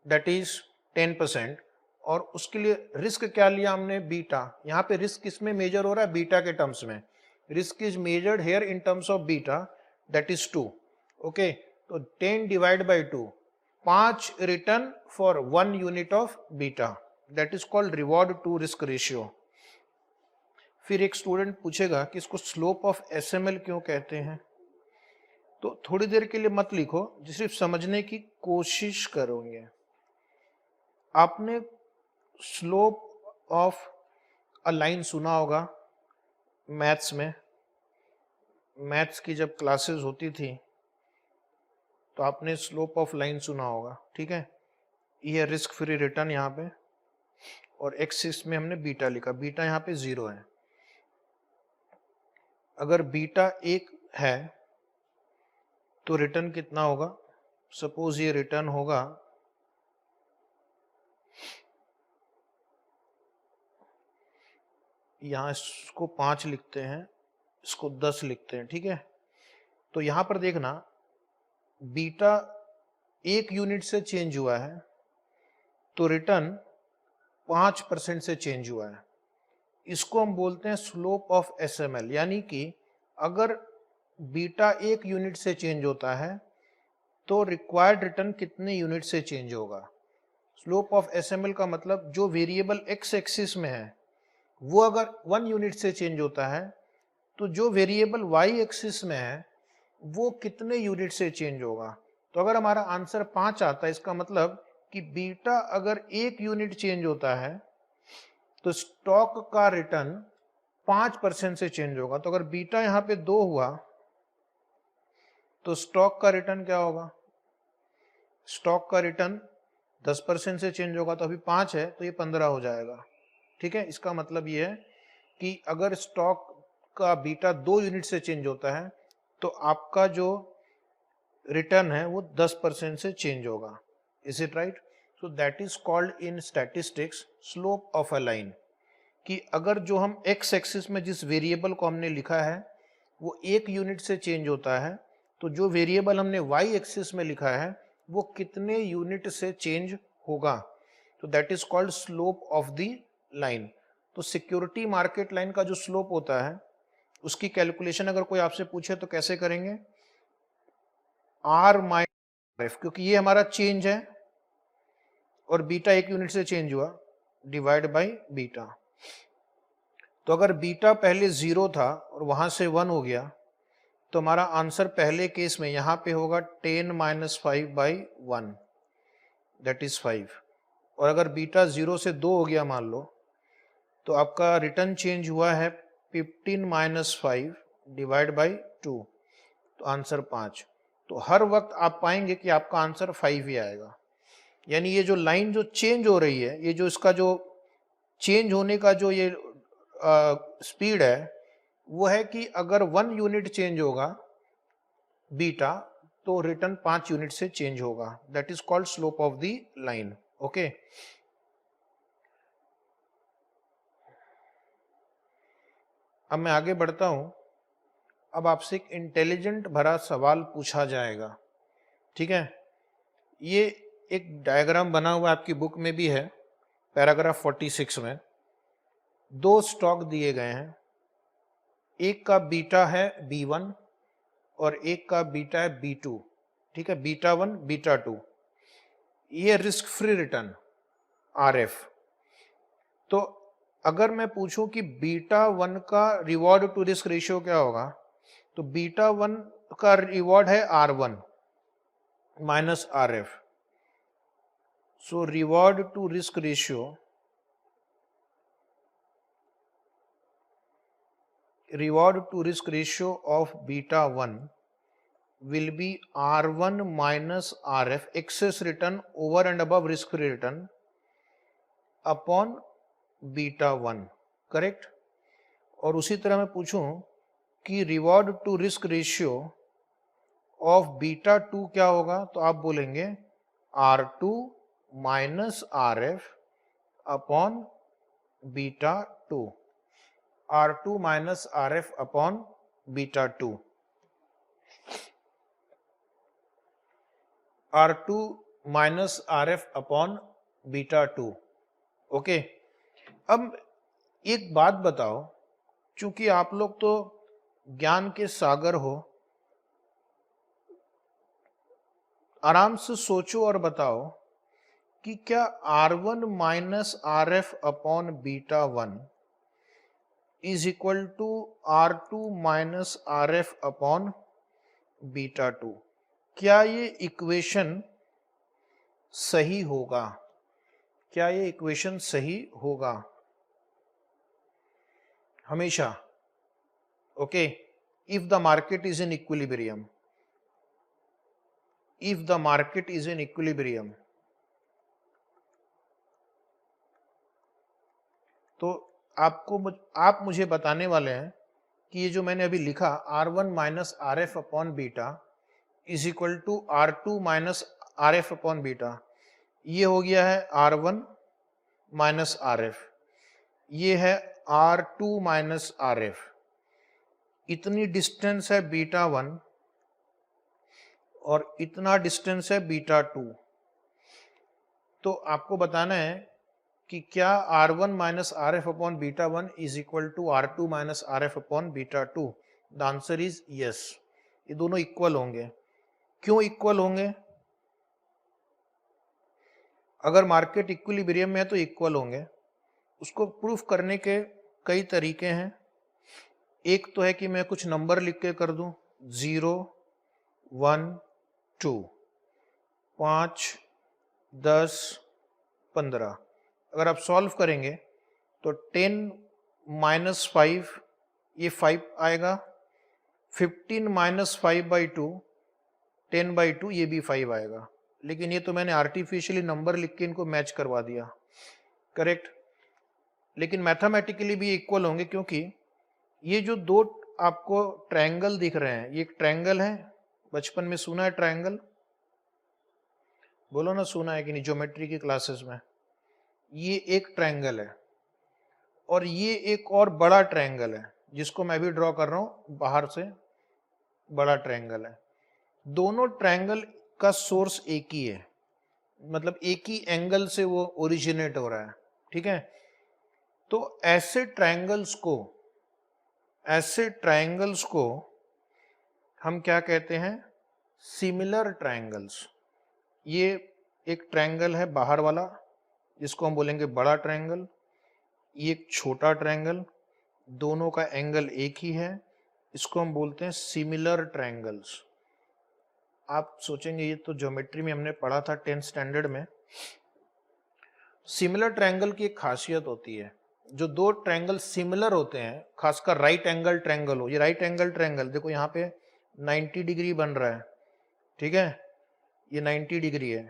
दैट इज 10%, और उसके लिए रिस्क क्या लिया हमने, बीटा। यहाँ पे रिस्क किसमें मेजर हो रहा है, बीटा के टर्म्स में। Risk is measured here in terms of beta that is 2, okay. तो 10 divide by 2, 5 return for 1 unit of beta, that is called reward to risk ratio. फिर एक स्टूडेंट पूछेगा कि इसको स्लोप ऑफ SML क्यों कहते हैं, तो थोड़ी देर के लिए मत लिखो, सिर्फ समझने की कोशिश करोगे। आपने स्लोप ऑफ अ लाइन सुना होगा मैथ्स में, मैथ्स की जब क्लासेस होती थी तो आपने स्लोप ऑफ लाइन सुना होगा, ठीक है। ये रिस्क फ्री रिटर्न यहाँ पे, और एक्सिस में हमने बीटा लिखा, बीटा यहाँ पे 0 है। अगर बीटा 1 है तो रिटर्न कितना होगा? सपोज ये रिटर्न होगा यहाँ, इसको 5 लिखते हैं, इसको 10 लिखते हैं, ठीक है। तो यहाँ पर देखना बीटा 1 यूनिट से चेंज हुआ है तो रिटर्न 5% से चेंज हुआ है। इसको हम बोलते हैं स्लोप ऑफ एसएमएल, यानी कि अगर बीटा 1 यूनिट से चेंज होता है तो रिक्वायर्ड रिटर्न कितने यूनिट से चेंज होगा। स्लोप ऑफ एसएमएल का मतलब जो वेरिएबल एक्स एक्सिस में है वो अगर 1 यूनिट से चेंज होता है तो जो वेरिएबल वाई एक्सिस में है वो कितने यूनिट से चेंज होगा। तो अगर हमारा आंसर 5 आता है, इसका मतलब कि बीटा अगर 1 यूनिट चेंज होता है तो स्टॉक का रिटर्न 5% से चेंज होगा। तो अगर बीटा यहाँ पे 2 हुआ तो स्टॉक का रिटर्न क्या होगा? स्टॉक का रिटर्न 10% से चेंज होगा, तो अभी 5 है तो ये 15 हो जाएगा, ठीक है। इसका मतलब ये है कि अगर स्टॉक का बीटा 2 यूनिट से चेंज होता है तो आपका जो रिटर्न है वो 10% से चेंज होगा। Is it right? So that is called in statistics slope of a line, कि अगर जो हम एक्स एक्सिस में जिस वेरिएबल को हमने लिखा है वो 1 यूनिट से चेंज होता है तो जो वेरिएबल हमने वाई एक्सिस में लिखा है वो कितने यूनिट से चेंज होगा। तो that is called slope of the line. तो सिक्योरिटी मार्केट लाइन का जो स्लोप होता है उसकी कैलकुलेशन अगर कोई आपसे पूछे तो कैसे करेंगे? आर माइनस एफ, क्योंकि ये हमारा चेंज है और बीटा 1 यूनिट से चेंज हुआ, डिवाइड बाई बीटा। तो अगर बीटा पहले 0 था और वहां से 1 हो गया तो हमारा आंसर पहले केस में यहाँ पे होगा 10 - 5 बाई 1, दैट इज 5। और अगर बीटा 0 से 2 हो गया मान लो, तो आपका रिटर्न चेंज हुआ है 15 - 5 डिवाइड बाई 2, तो आंसर 5। तो हर वक्त आप पाएंगे कि आपका आंसर 5 ही आएगा। यानी ये जो लाइन जो चेंज हो रही है, ये जो इसका जो चेंज होने का जो ये स्पीड है वो है कि अगर 1 यूनिट चेंज होगा बीटा तो रिटर्न 5 यूनिट से चेंज होगा। That is called slope of the line. Okay, अब मैं आगे बढ़ता हूं। अब आपसे एक इंटेलिजेंट भरा सवाल पूछा जाएगा, ठीक है। ये एक डायग्राम बना हुआ आपकी बुक में भी है, पैराग्राफ 46 में। 2 स्टॉक दिए गए हैं, एक का बीटा है B1 और एक का बीटा है B2, ठीक है, बीटा 1 बीटा 2। ये रिस्क फ्री रिटर्न RF। तो अगर मैं पूछूं कि बीटा 1 का रिवॉर्ड टू रिस्क रेशियो क्या होगा, तो बीटा 1 का रिवॉर्ड है R1 minus RF। So reward to risk ratio, reward to risk ratio of beta 1 will be R1 minus RF, excess return over and above risk free return upon beta 1, correct. और उसी तरह मैं पूछूं कि reward to risk ratio of beta 2 क्या होगा, तो आप बोलेंगे R2 minus RF upon beta 2, R2 minus RF upon beta 2, R2 minus RF upon beta 2। Okay, अब एक बात बताओ, चूंकि आप लोग तो ज्ञान के सागर हो, आराम से सोचो और बताओ कि क्या R1 minus RF upon beta 1 is equal to R2 minus RF upon beta 2, क्या ये इक्वेशन सही होगा? क्या ये इक्वेशन सही होगा हमेशा? Okay, if the market is in equilibrium, if the market is in equilibrium, तो आप मुझे बताने वाले हैं कि ये जो मैंने अभी लिखा R1 minus R F upon beta is equal to R2 minus R F upon beta, ये हो गया है R1 माइनस आर एफ, ये है R2 माइनस आर एफ, इतनी डिस्टेंस है बीटा 1 और इतना डिस्टेंस है बीटा 2। तो आपको बताना है कि क्या R1 minus R F upon beta 1 is equal to R2 minus R F upon beta 2। The answer is yes, ये दोनों इक्वल होंगे। क्यों इक्वल होंगे? अगर मार्केट इक्विलिब्रियम में है तो इक्वल होंगे। उसको प्रूफ करने के कई तरीके हैं। एक तो है कि मैं कुछ नंबर लिख के कर दूं, 0 1 2, 5 10 15। अगर आप सॉल्व करेंगे तो 10 माइनस 5 ये 5 आएगा, 15 माइनस 5/2 10/2 ये भी 5 आएगा। लेकिन ये तो मैंने आर्टिफिशियली नंबर लिख के इनको मैच करवा दिया, करेक्ट। लेकिन मैथमेटिकली भी इक्वल होंगे, क्योंकि ये जो दो आपको ट्रायंगल दिख रहे हैं, ये एक ट्रायंगल है, बचपन में सुना है ट्रायंगल? बोलो ना, सुना है कि नहीं ज्योमेट्री की क्लासेस में? ये एक ट्रायंगल है और ये एक और बड़ा ट्रायंगल है जिसको मैं भी ड्रॉ कर रहा हूं, बाहर से बड़ा ट्रायंगल है। दोनों ट्रायंगल का सोर्स एक ही है, मतलब एक ही एंगल से वो ओरिजिनेट हो रहा है, ठीक है। तो ऐसे ट्रायंगल्स को हम क्या कहते हैं? Similar triangles. ये एक ट्रायंगल है बाहर वाला जिसको हम बोलेंगे बड़ा ट्रायंगल, ये एक छोटा ट्रायंगल, दोनों का एंगल एक ही है, इसको हम बोलते हैं सिमिलर ट्रायंगल्स। आप सोचेंगे ये तो ज्योमेट्री में हमने पढ़ा था 10th स्टैंडर्ड में। सिमिलर ट्रायंगल की एक खासियत होती है, जो दो ट्रायंगल सिमिलर होते हैं, खासकर राइट एंगल ट्रायंगल हो, ये राइट एंगल ट्रायंगल देखो यहाँ पे 90 डिग्री बन रहा है, ठीक है, ये 90 डिग्री है।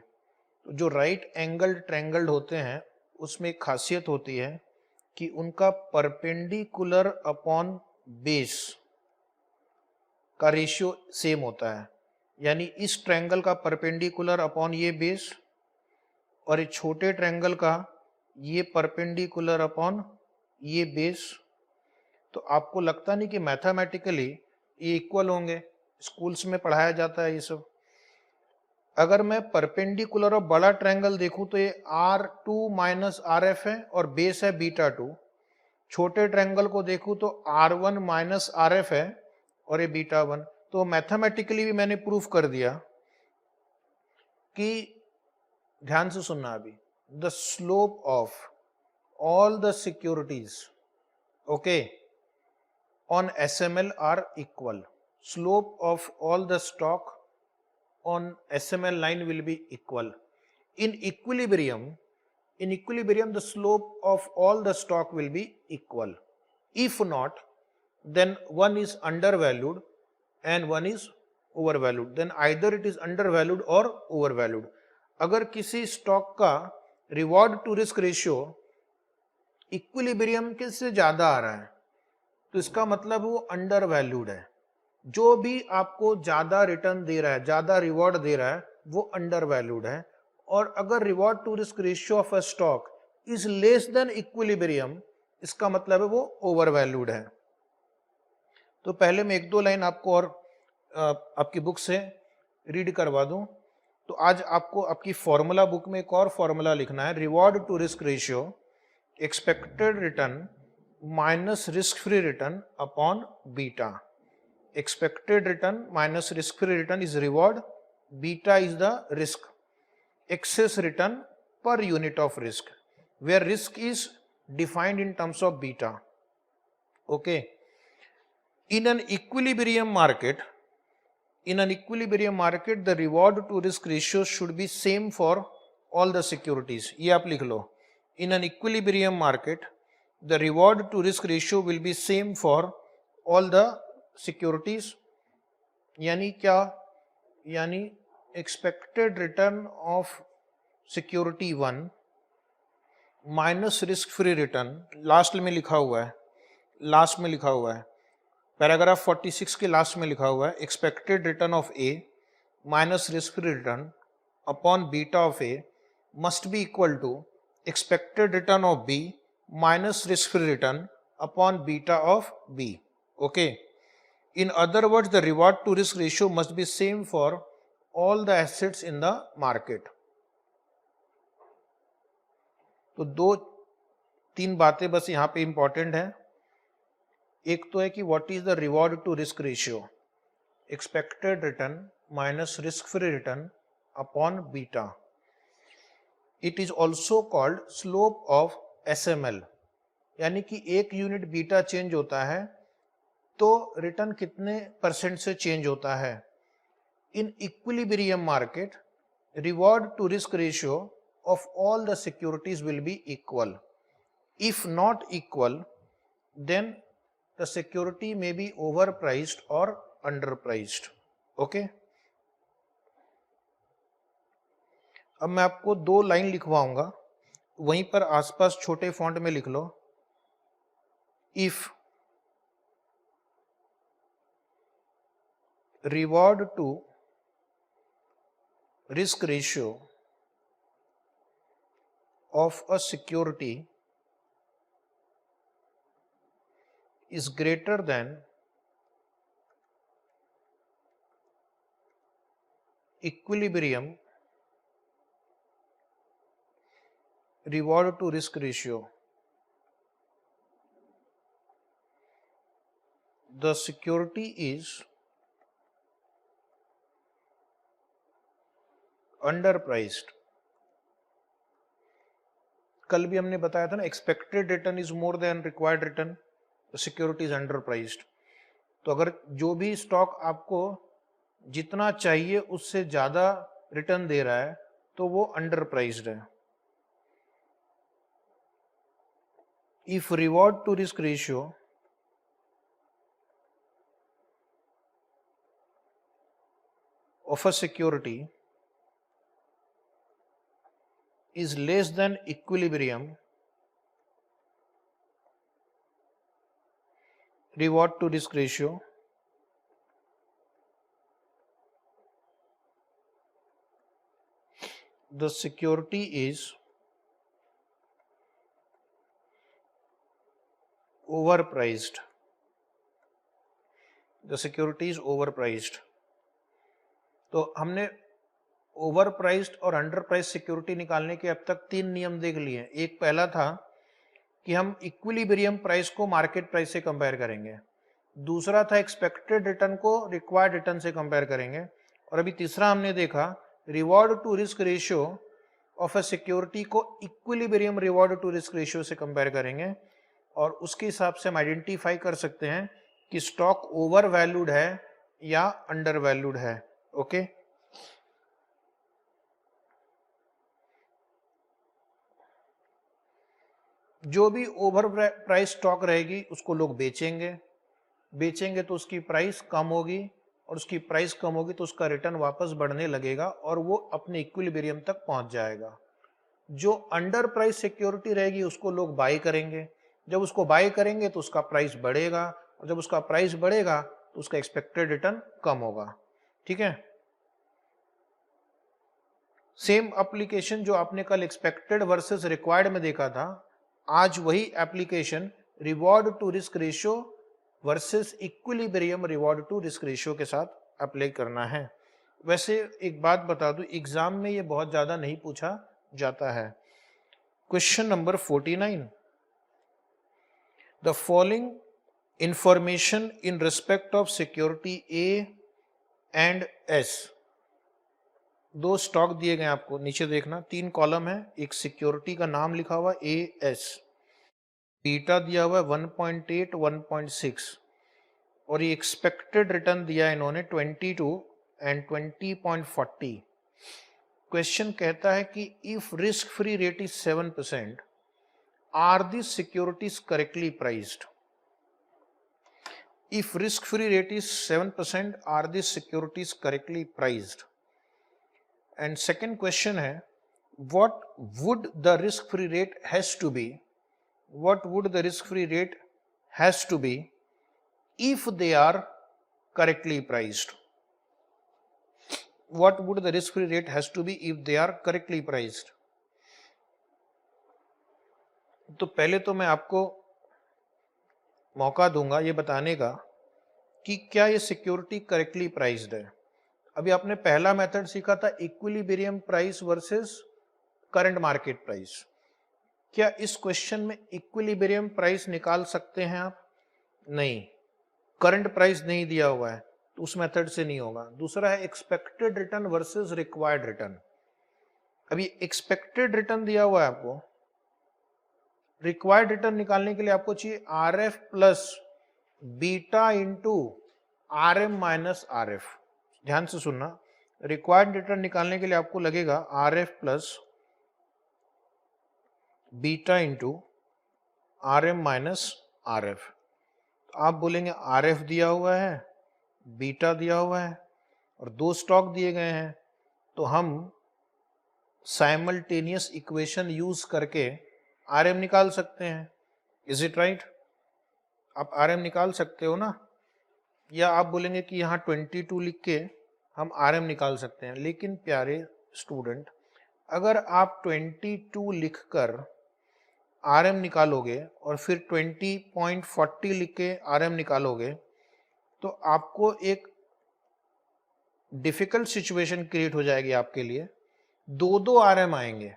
तो जो राइट एंगल ट्रायंगल होते हैं उसमें एक खासियत होती है कि उनका परपेंडिकुलर अपॉन बेस का रेशियो सेम होता है। यानी इस ट्रायंगल का परपेंडिकुलर अपॉन ये बेस और ये छोटे ट्रायंगल का ये परपेंडिकुलर अपॉन ये बेस। तो आपको लगता नहीं कि मैथमेटिकली ये इक्वल होंगे? स्कूल्स में पढ़ाया जाता है ये सब। अगर मैं परपेंडिकुलर और बड़ा ट्रायंगल देखूं तो ये R2 माइनस आर एफ है और बेस है बीटा 2। छोटे ट्रायंगल को देखूं तो R1 माइनस आर एफ है और ये बीटा 1। तो मैथमेटिकली भी मैंने प्रूफ कर दिया कि, ध्यान से सुनना अभी, the slope of all the securities okay on SML are equal. Slope of all the stock on SML line will be equal. In equilibrium the slope of all the stock will be equal. If not, then one is undervalued and one is overvalued. Then either it is undervalued or overvalued. अगर किसी stock का reward to risk ratio equilibrium के से ज्यादा आ रहा है तो इसका मतलब वो अंडर वैल्यूड है। जो भी आपको ज्यादा रिटर्न दे रहा है, ज्यादा रिवॉर्ड दे रहा है, वो अंडर वैल्यूड है। और अगर reward to risk ratio of a stock is less than equilibrium, इसका मतलब है वो ओवर वैल्यूड है। तो पहले मैं एक दो लाइन आपको और आपकी बुक से रीड करवा दूं। तो आज आपको आपकी फॉर्मूला बुक में एक और फॉर्मूला लिखना है, reward to risk ratio expected return minus risk free return upon beta. Expected return minus risk free return is reward, beta is the risk, excess return per unit of risk, where risk is defined in terms of beta. Okay, in an equilibrium market the reward to risk ratio should be same for all the securities. ये आप लिख लो, in an equilibrium market, the reward to risk ratio will be same for all the securities. यानी क्या? यानी expected return of security 1 minus risk free return, last में लिखा हुआ है, पैराग्राफ 46 के लास्ट में लिखा हुआ है, expected return of A minus risk free return upon beta of A must be equal to expected return of B minus risk free return upon beta of B. Okay, in other words the reward to risk ratio must be same for all the assets in the market. तो 2-3 बातें बस यहाँ पे important है. एक तो है कि what is the reward to risk ratio, expected return minus risk free return upon beta. It is also called slope of SML, यानी कि 1 यूनिट बीटा चेंज होता है तो रिटर्न कितने % से चेंज होता है. In equilibrium market reward to risk ratio of all the securities will be equal. If not equal, then the security may be overpriced or underpriced. Okay? अब मैं आपको 2 लाइन लिखवाऊंगा, वहीं पर आसपास छोटे फॉन्ट में लिख लो. If reward to risk ratio of a security is greater than equilibrium reward to risk ratio, the security is underpriced. कल भी हमने बताया था ना, expected return is more than required return, security is under priced. तो अगर जो भी स्टॉक आपको जितना चाहिए उससे ज्यादा रिटर्न दे रहा है तो वो अंडर प्राइस्ड है. If reward to risk ratio of a security is less than equilibrium reward to risk ratio, the security is overpriced. The security is overpriced. तो हमने ओवर प्राइस्ड और अंडर प्राइस सिक्योरिटी निकालने के अब तक 3 नियम देख लिए. एक पहला था कि हम इक्विलिब्रियम प्राइस को मार्केट प्राइस से कंपेयर करेंगे, दूसरा था एक्सपेक्टेड रिटर्न को रिक्वायर्ड रिटर्न से कंपेयर करेंगे, और अभी तीसरा हमने देखा reward to risk ratio of a security को equilibrium reward to risk ratio से कंपेयर करेंगे, और उसके हिसाब से हम आइडेंटिफाई कर सकते हैं कि स्टॉक ओवर वैल्यूड है या अंडर वैल्यूड है. ओके, जो भी ओवर प्राइस स्टॉक रहेगी उसको लोग बेचेंगे तो उसकी प्राइस कम होगी, और उसकी प्राइस कम होगी तो उसका रिटर्न वापस बढ़ने लगेगा और वो अपने इक्विलिब्रियम तक पहुंच जाएगा. जो अंडर प्राइस सिक्योरिटी रहेगी उसको लोग बाय करेंगे, जब उसको बाय करेंगे तो उसका प्राइस बढ़ेगा, और जब उसका प्राइस बढ़ेगा तो उसका एक्सपेक्टेड रिटर्न कम होगा. ठीक है, सेम एप्लीकेशन जो आपने कल एक्सपेक्टेड वर्सेस रिक्वायर्ड में देखा था, आज वही application reward to risk ratio versus equilibrium reward to risk ratio के साथ अप्लाई करना है. वैसे एक बात बता दूं, एग्जाम में ये बहुत ज्यादा नहीं पूछा जाता है. Question number 49, the following information in respect of security A and S. 2 stock दिए गए आपको, नीचे देखना 3 कॉलम है, एक सिक्योरिटी का नाम लिखा हुआ AS, बीटा दिया हुआ है 1.8 1.6, और ये एक्सपेक्टेड रिटर्न दिया है इन्होंने 22 एंड 20.40. क्वेश्चन कहता है कि if risk free rate is 7%, are these securities correctly priced? If risk-free rate is 7%, are these securities correctly priced? And second question है, what would the risk-free rate has to be? What would the risk-free rate has to be if they are correctly priced? What would the risk-free rate has to be if they are correctly priced? तो पहले तो मैं आपको मौका दूंगा ये बताने का कि क्या ये सिक्योरिटी करेक्टली प्राइस्ड है। अभी आपने पहला मेथड सीखा था equilibrium price versus current market price. क्या इस क्वेश्चन में इक्विलिब्रियम प्राइस निकाल सकते हैं आप? नहीं, करंट प्राइस नहीं दिया हुआ है तो उस मेथड से नहीं होगा। दूसरा है expected return versus required return. अभी एक्सपेक्टेड रिटर्न दिया हुआ है आपको, रिक्वायर्ड रिटर्न निकालने के लिए आपको चाहिए R F plus beta into R M minus R F. ध्यान से सुनना, रिक्वायर्ड रिटर्न निकालने के लिए आपको लगेगा R F plus beta into R M minus R F. तो आप बोलेंगे आर एफ दिया हुआ है, बीटा दिया हुआ है और दो स्टॉक दिए गए हैं, तो हम साइमल्टेनियस इक्वेशन यूज करके आर एम निकाल सकते हैं। Is it right? आप आर एम निकाल सकते हो ना? या आप बोलेंगे कि यहाँ 22 लिख के हम आर एम निकाल सकते हैं। लेकिन प्यारे स्टूडेंट, अगर आप 22 लिखकर आर एम निकालोगे और फिर 20.40 लिख के आर एम निकालोगे तो आपको एक डिफिकल्ट सिचुएशन क्रिएट हो जाएगी आपके लिए। दो आर एम आएंगे,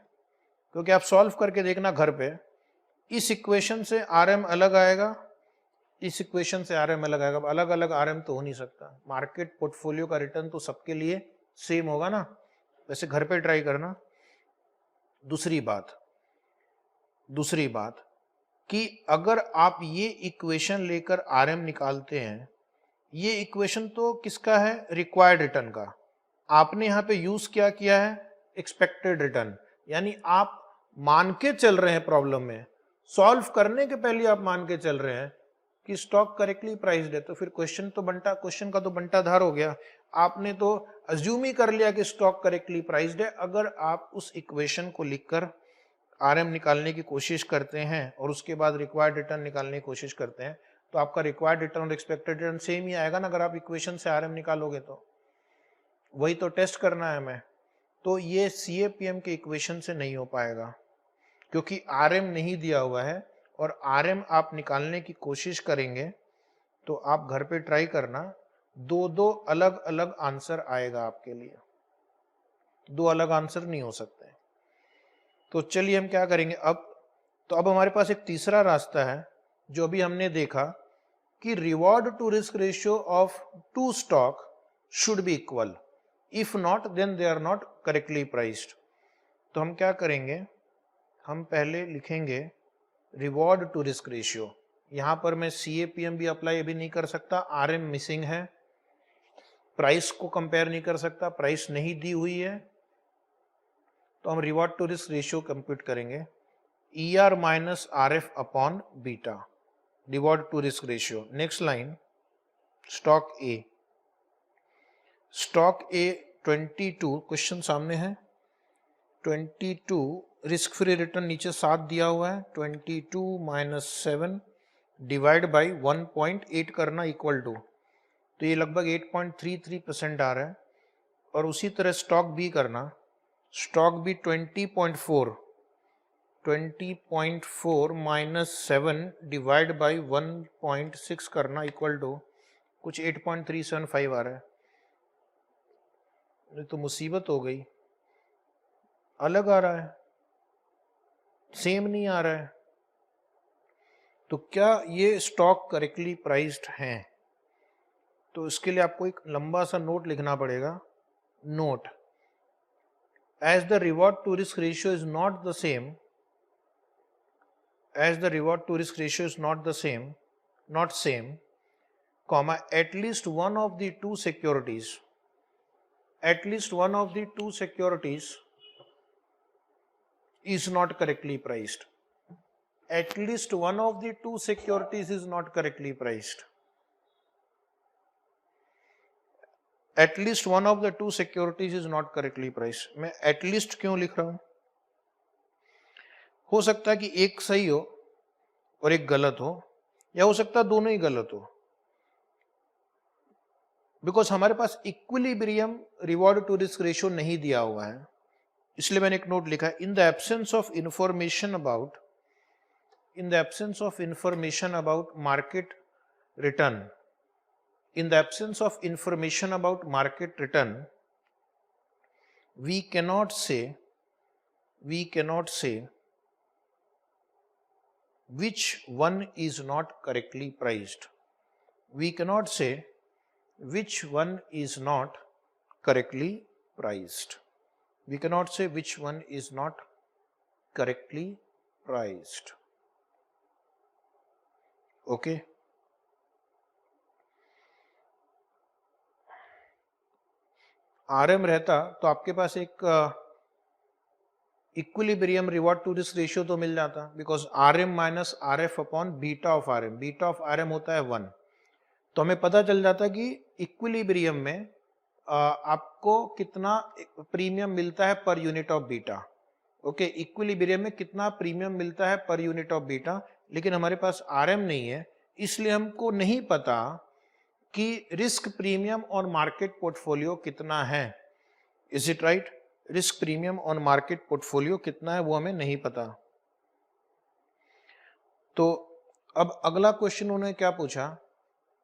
क्योंकि आप सॉल्व करके देखना घर पे, इस इक्वेशन से आर एम अलग आएगा, इस इक्वेशन से आर एम अलग आएगा। अलग अलग आर एम तो हो नहीं सकता। मार्केट पोर्टफोलियो का रिटर्न तो सबके लिए सेम होगा ना, वैसे घर पे ट्राई करना। दूसरी बात कि अगर आप ये इक्वेशन लेकर आर एम निकालते हैं, ये इक्वेशन तो किसका है? रिक्वायर्ड रिटर्न का। आपने यहाँ पे यूज क्या किया है? Expected return. यानी आप मान के चल रहे हैं, प्रॉब्लम में सॉल्व करने के पहले आप मान के चल रहे हैं कि स्टॉक करेक्टली प्राइस्ड है। तो फिर क्वेश्चन का तो बंटाधार हो गया। आपने तो अज्यूम ही कर लिया कि स्टॉक करेक्टली प्राइस्ड है। अगर आप उस इक्वेशन को लिखकर आरएम निकालने की कोशिश करते हैं और उसके बाद रिक्वायर्ड रिटर्न निकालने की कोशिश करते हैं, तो आपका रिक्वायर्ड रिटर्न और एक्सपेक्टेड रिटर्न सेम ही आएगा ना। अगर आप इक्वेशन से आरएम निकालोगे तो वही तो टेस्ट करना है हमें। तो ये सीएपीएम के इक्वेशन से नहीं हो पाएगा, क्योंकि आरएम नहीं दिया हुआ है और आरएम आप निकालने की कोशिश करेंगे तो आप घर पे ट्राई करना, दो अलग अलग आंसर आएगा आपके लिए। दो अलग आंसर नहीं हो सकते। तो चलिए हम क्या करेंगे अब। तो अब हमारे पास एक तीसरा रास्ता है जो अभी हमने देखा कि reward to risk ratio of two stock should be equal, if not then they are not correctly priced. तो हम क्या करेंगे, हम पहले लिखेंगे रिवॉर्ड टू रिस्क रेशियो। यहां पर मैं सीएपीएम भी अप्लाई अभी नहीं कर सकता, आरएम मिसिंग है, प्राइस को कंपेयर नहीं कर सकता, प्राइस नहीं दी हुई है। तो हम reward to risk ratio compute करेंगे, ER minus RF upon beta, reward to risk ratio. Next line, stock A. Stock A 22, question सामने है, 22 रिस्क फ्री रिटर्न नीचे 7 दिया हुआ है, 22 माइनस 7 डिवाइड बाई 1.8 करना इक्वल टू, तो ये लगभग 8.33% आ रहा है। और उसी तरह स्टॉक बी करना, stock B 20.4 minus 7 divide by 1.6 करना इक्वल टू कुछ 8.375 आ रहा है। ये तो मुसीबत हो गई, अलग आ रहा है, सेम नहीं आ रहा है। तो क्या ये स्टॉक करेक्टली प्राइस्ड हैं? तो इसके लिए आपको एक लंबा सा नोट लिखना पड़ेगा। Note, as the reward to risk ratio is not the same, not same, comma, at least one of the two securities is not correctly priced. at least one of the two securities is not correctly priced. At least one of the two securities is not correctly priced. मैं at least क्यों लिख रहा हूं? हो सकता है कि एक सही हो और एक गलत हो, या हो सकता है दोनों ही गलत हो, बिकॉज हमारे पास equilibrium reward to risk ratio नहीं दिया हुआ है, इसलिए मैंने एक नोट लिखा है, in the absence of information about market return, in the absence of information about market return, we cannot say which one is not correctly priced. We cannot say which one is not correctly priced. We cannot say which one is not correctly priced. Okay. RM रहता तो आपके पास एक equilibrium reward to risk ratio तो मिल जाता, because RM minus RF upon beta of RM, beta of RM होता है 1, तो हमें पता चल जाता कि इक्विलिब्रियम में आपको कितना प्रीमियम मिलता है पर unit of beta. Okay, equilibrium में कितना प्रीमियम मिलता है पर यूनिट ऑफ बीटा, लेकिन हमारे पास आरएम नहीं है, इसलिए हमको नहीं पता कि risk premium on market portfolio कितना है. Is it right? Risk premium on market portfolio कितना है वो हमें नहीं पता. तो अब अगला क्वेश्चन उन्होंने क्या पूछा,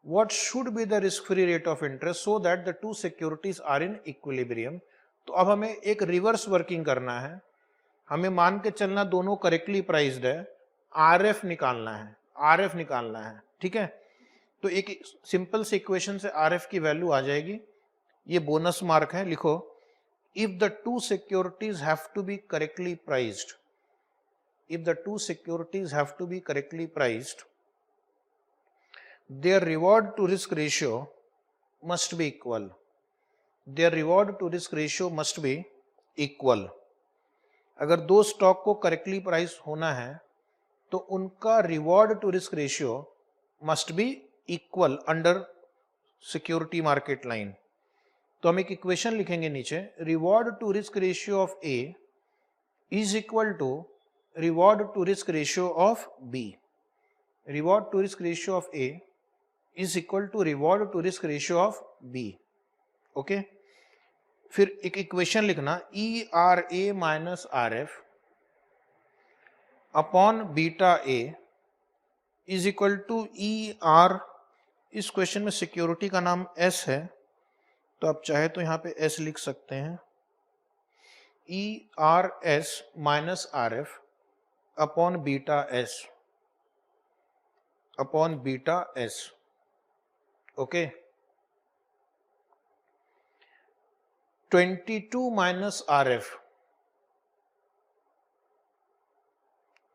what should be the risk free rate of interest so that the two securities are in equilibrium. तो अब हमें एक रिवर्स वर्किंग करना है, हमें मान के चलना दोनों करेक्टली प्राइस्ड है, आरएफ निकालना है. ठीक है, तो एक सिंपल से इक्वेशन से आरएफ की वैल्यू आ जाएगी, ये बोनस मार्क है, लिखो, if the two securities have to be correctly priced, their reward to risk ratio must be equal. अगर दो स्टॉक को करेक्टली प्राइस होना है तो उनका reward to risk ratio must be equal under security market line. तो हम एक इक्वेशन लिखेंगे नीचे, reward to risk ratio of A is equal to reward to risk ratio of B. Reward to risk ratio of A is equal to reward to risk ratio of B. Okay, फिर एक equation लिखना, E R A minus R F upon beta A is equal to E are. इस question में security का नाम S है, तो आप चाहे तो यहां पे एस लिख सकते हैं, E R S minus R F upon beta S. Okay, 22 minus R F,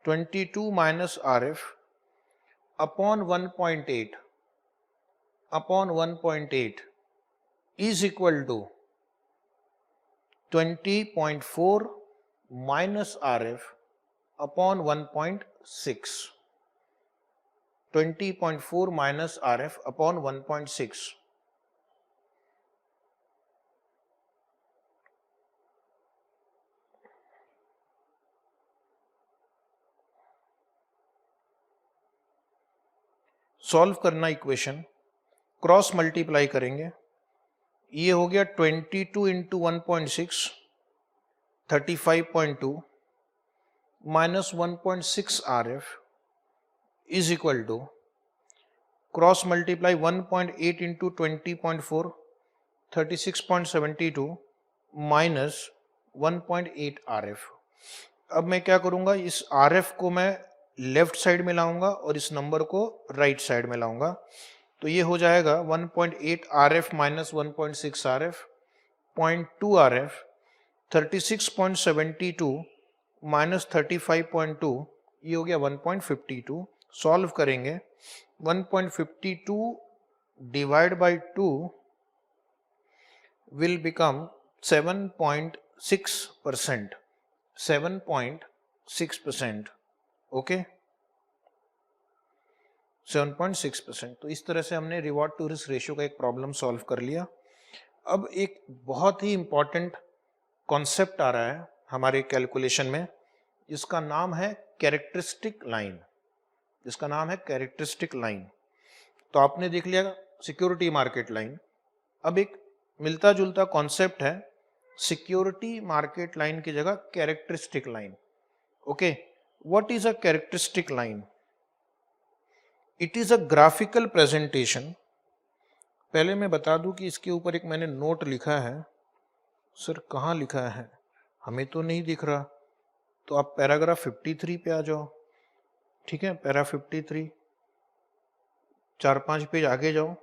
22 minus R F upon 1.8 is equal to 20.4 minus RF upon 1.6. 20.4 minus RF upon 1.6. Solve करना इक्वेशन, क्रॉस मल्टीप्लाई करेंगे, ये हो गया 22 into 1.6 35.2 minus 1.6 RF is equal to, cross multiply 1.8 into 20.4 36.72 minus 1.8 RF. अब मैं क्या करूंगा, इस RF को मैं लेफ्ट साइड में लाऊंगा और इस नंबर को राइट साइड में लाऊंगा, तो ये हो जाएगा 1.8 RF minus 1.6 RF, 0.2 RF, 36.72 minus 35.2, ये हो गया 1.52. सॉल्व करेंगे, 1.52 divide by 2 will become 7.6%. 7.6%. Okay, 7.6%। तो इस तरह से हमने रिवॉर्ड टू रिस्क रेशियो का एक प्रॉब्लम सॉल्व कर लिया। अब एक बहुत ही इंपॉर्टेंट कॉन्सेप्ट आ रहा है हमारे कैलकुलेशन में, जिसका नाम है कैरेक्टरिस्टिक लाइन। जिसका नाम है कैरेक्टरिस्टिक लाइन। तो आपने देख लिया सिक्योरिटी मार्केट लाइन। अब एक मिलता जुलता कॉन्सेप्ट है, सिक्योरिटी मार्केट लाइन की जगह characteristic line. Okay, what is a characteristic line? It is a graphical presentation. पहले मैं बता दूं कि इसके ऊपर एक मैंने नोट लिखा है। सर कहाँ लिखा है, हमें तो नहीं दिख रहा। तो आप पैराग्राफ 53 पे आ जाओ। ठीक है, पैरा 53, 4-5 पेज आगे जाओ,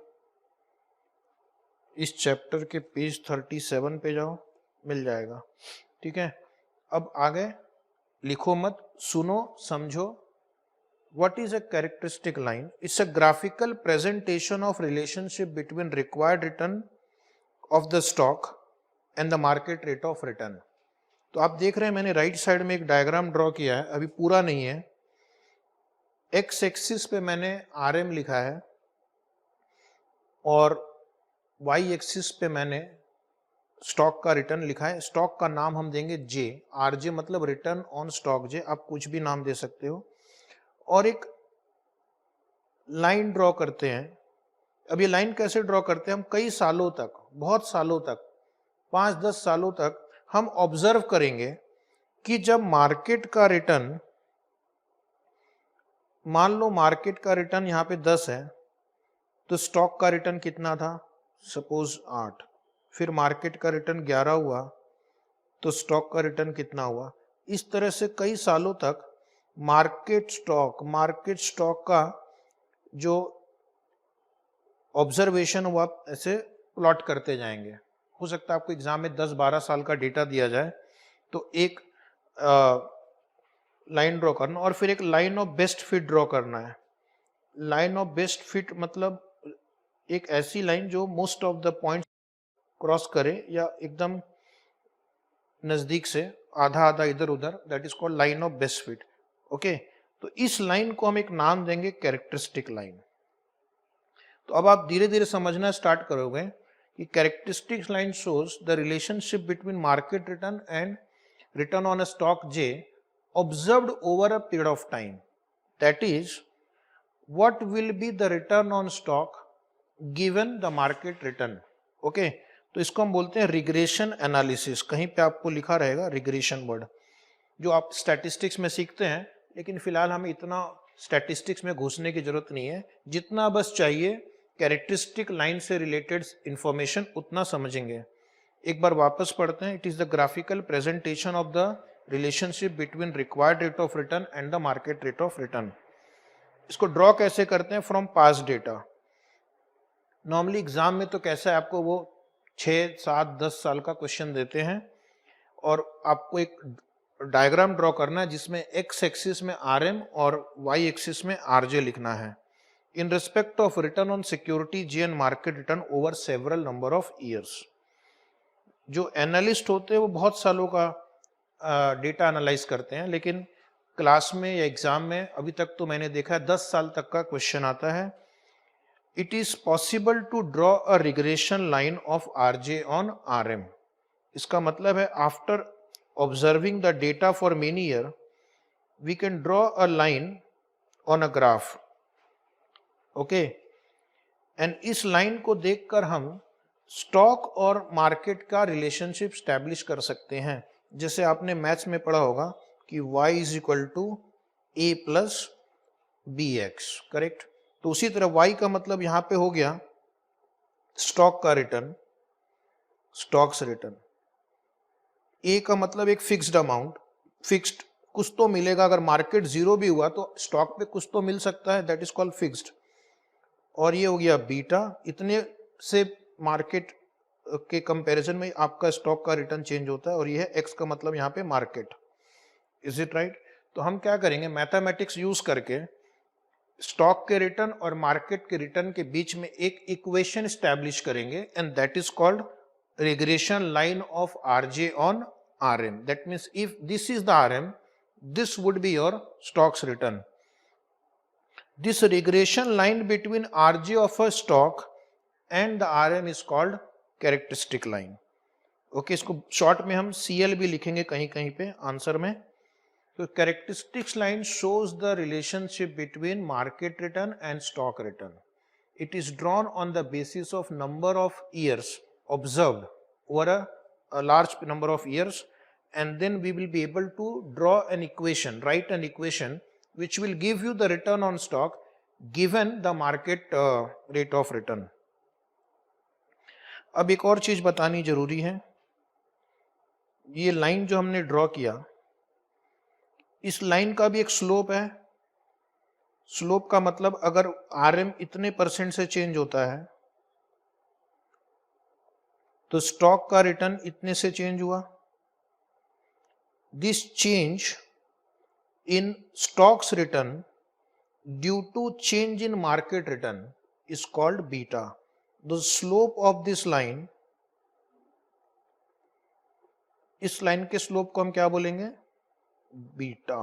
इस चैप्टर के पेज 37 पे जाओ, मिल जाएगा। ठीक है, अब आगे लिखो मत, सुनो समझो। What is a characteristic line? It's a graphical presentation of relationship between required return of the stock and the market rate of return. तो आप देख रहे हैं मैंने राइट साइड में एक डायग्राम ड्रॉ किया है, अभी पूरा नहीं है। एक्स एक्सिस पे मैंने RM लिखा है और वाई एक्सिस पे मैंने स्टॉक का रिटर्न लिखा है। स्टॉक का नाम हम देंगे जे, RJ मतलब रिटर्न ऑन स्टॉक जे, आप कुछ भी नाम दे सकते हो। और एक लाइन ड्रॉ करते हैं। अब ये लाइन कैसे ड्रॉ करते हैं? हम कई सालों तक, बहुत सालों तक, 5-10 सालों तक हम ऑब्जर्व करेंगे कि जब मार्केट का रिटर्न, मान लो मार्केट का रिटर्न यहाँ पे 10 है, तो स्टॉक का रिटर्न कितना था? सपोज 8। फिर मार्केट का रिटर्न 11 हुआ, तो स्टॉक का रिटर्न कितना हुआ? इस तरह से कई सालों तक मार्केट स्टॉक का जो ऑब्जर्वेशन वो आप ऐसे प्लॉट करते जाएंगे। हो सकता है आपको एग्जाम में 10-12 साल का डेटा दिया जाए, तो एक लाइन ड्रॉ करना और फिर एक line of best fit draw करना है। लाइन ऑफ बेस्ट फिट मतलब एक ऐसी लाइन जो most of the point cross करे या एकदम नजदीक से, आधा आधा इधर उधर, that is called line of best fit. Okay, तो इस लाइन को हम एक नाम देंगे कैरेक्टरिस्टिक लाइन। तो अब आप धीरे धीरे समझना स्टार्ट करोगे कि characteristic line shows the relationship between market return and return on a stock J observed over a period of time. That is what will be the return on stock given the market return. Okay, तो इसको हम बोलते हैं regression analysis. कहीं पे आपको लिखा रहेगा रिग्रेशन वर्ड, जो आप स्टैटिस्टिक्स में सीखते हैं, लेकिन फिलहाल हमें इतना स्टैटिस्टिक्स में घुसने की जरूरत नहीं है। जितना बस चाहिए कैरेक्टरिस्टिक लाइन से रिलेटेड इंफॉर्मेशन उतना समझेंगे। एक बार वापस पढ़ते हैं। It is the graphical presentation of the relationship between required rate of return and the market rate of return. इसको ड्रॉ कैसे करते हैं? From past data. Normally exam में तो कैसा है, आपको वो 6, 7, 10 साल का क्वेश्चन देते हैं और आपको एक डायग्राम ड्रॉ करना है जिसमें एक्स एक्सिस में RM और वाई एक्सिस में RJ लिखना है in respect of return on security J and market return over several number of years. जो एनालिस्ट होते हैं वो बहुत सालों का डेटा एनालाइज करते हैं, लेकिन क्लास में या एग्जाम में अभी तक तो मैंने देखा है 10 साल तक का क्वेश्चन आता है। It is possible to draw a regression line of RJ on RM। इसका मतलब है after observing the data for many years, we can draw a line on a graph. Okay, and इस लाइन को देखकर हम stock और market का relationship establish कर सकते हैं। जैसे आपने मैथ्स में पढ़ा होगा कि y is equal to a plus bx, correct. तो उसी तरह y का मतलब यहां पे हो गया स्टॉक का रिटर्न, स्टॉक्स रिटर्न। ए का मतलब एक फिक्स्ड अमाउंट, फिक्स्ड कुछ तो मिलेगा। अगर मार्केट जीरो भी हुआ तो स्टॉक पे कुछ तो मिल सकता है, दैट इज कॉल्ड फिक्स्ड। और ये हो गया बीटा, इतने से मार्केट के कंपैरिजन में आपका स्टॉक का रिटर्न चेंज होता है। और ये है एक्स का मतलब यहाँ पे मार्केट। Is it right? तो हम क्या करेंगे, मैथमेटिक्स यूज करके स्टॉक के रिटर्न और मार्केट के रिटर्न के बीच में एक इक्वेशन स्टैब्लिश करेंगे and that is called regression line of RJ on RM. That means if this is the RM, this would be your stocks return. This regression line between RJ of a stock and the RM is called characteristic line. Okay, इसको short में हम CL भी लिखेंगे कहीं कहीं पे answer में. तो characteristics line shows the relationship between market return and stock return. It is drawn on the basis of number of years observed over a large number of years, and then we will be able to draw an equation, write an equation which will give you the return on stock given the market rate of return. अब एक और चीज बतानी जरूरी है. ये line जो हमने ड्रॉ किया, इस लाइन का भी एक स्लोप है. स्लोप का मतलब अगर RM इतने % से चेंज होता है तो स्टॉक का रिटर्न इतने से चेंज हुआ. This change in stocks return due to change in market return is called beta. The slope of this line, इस लाइन के स्लोप को हम क्या बोलेंगे? बीटा.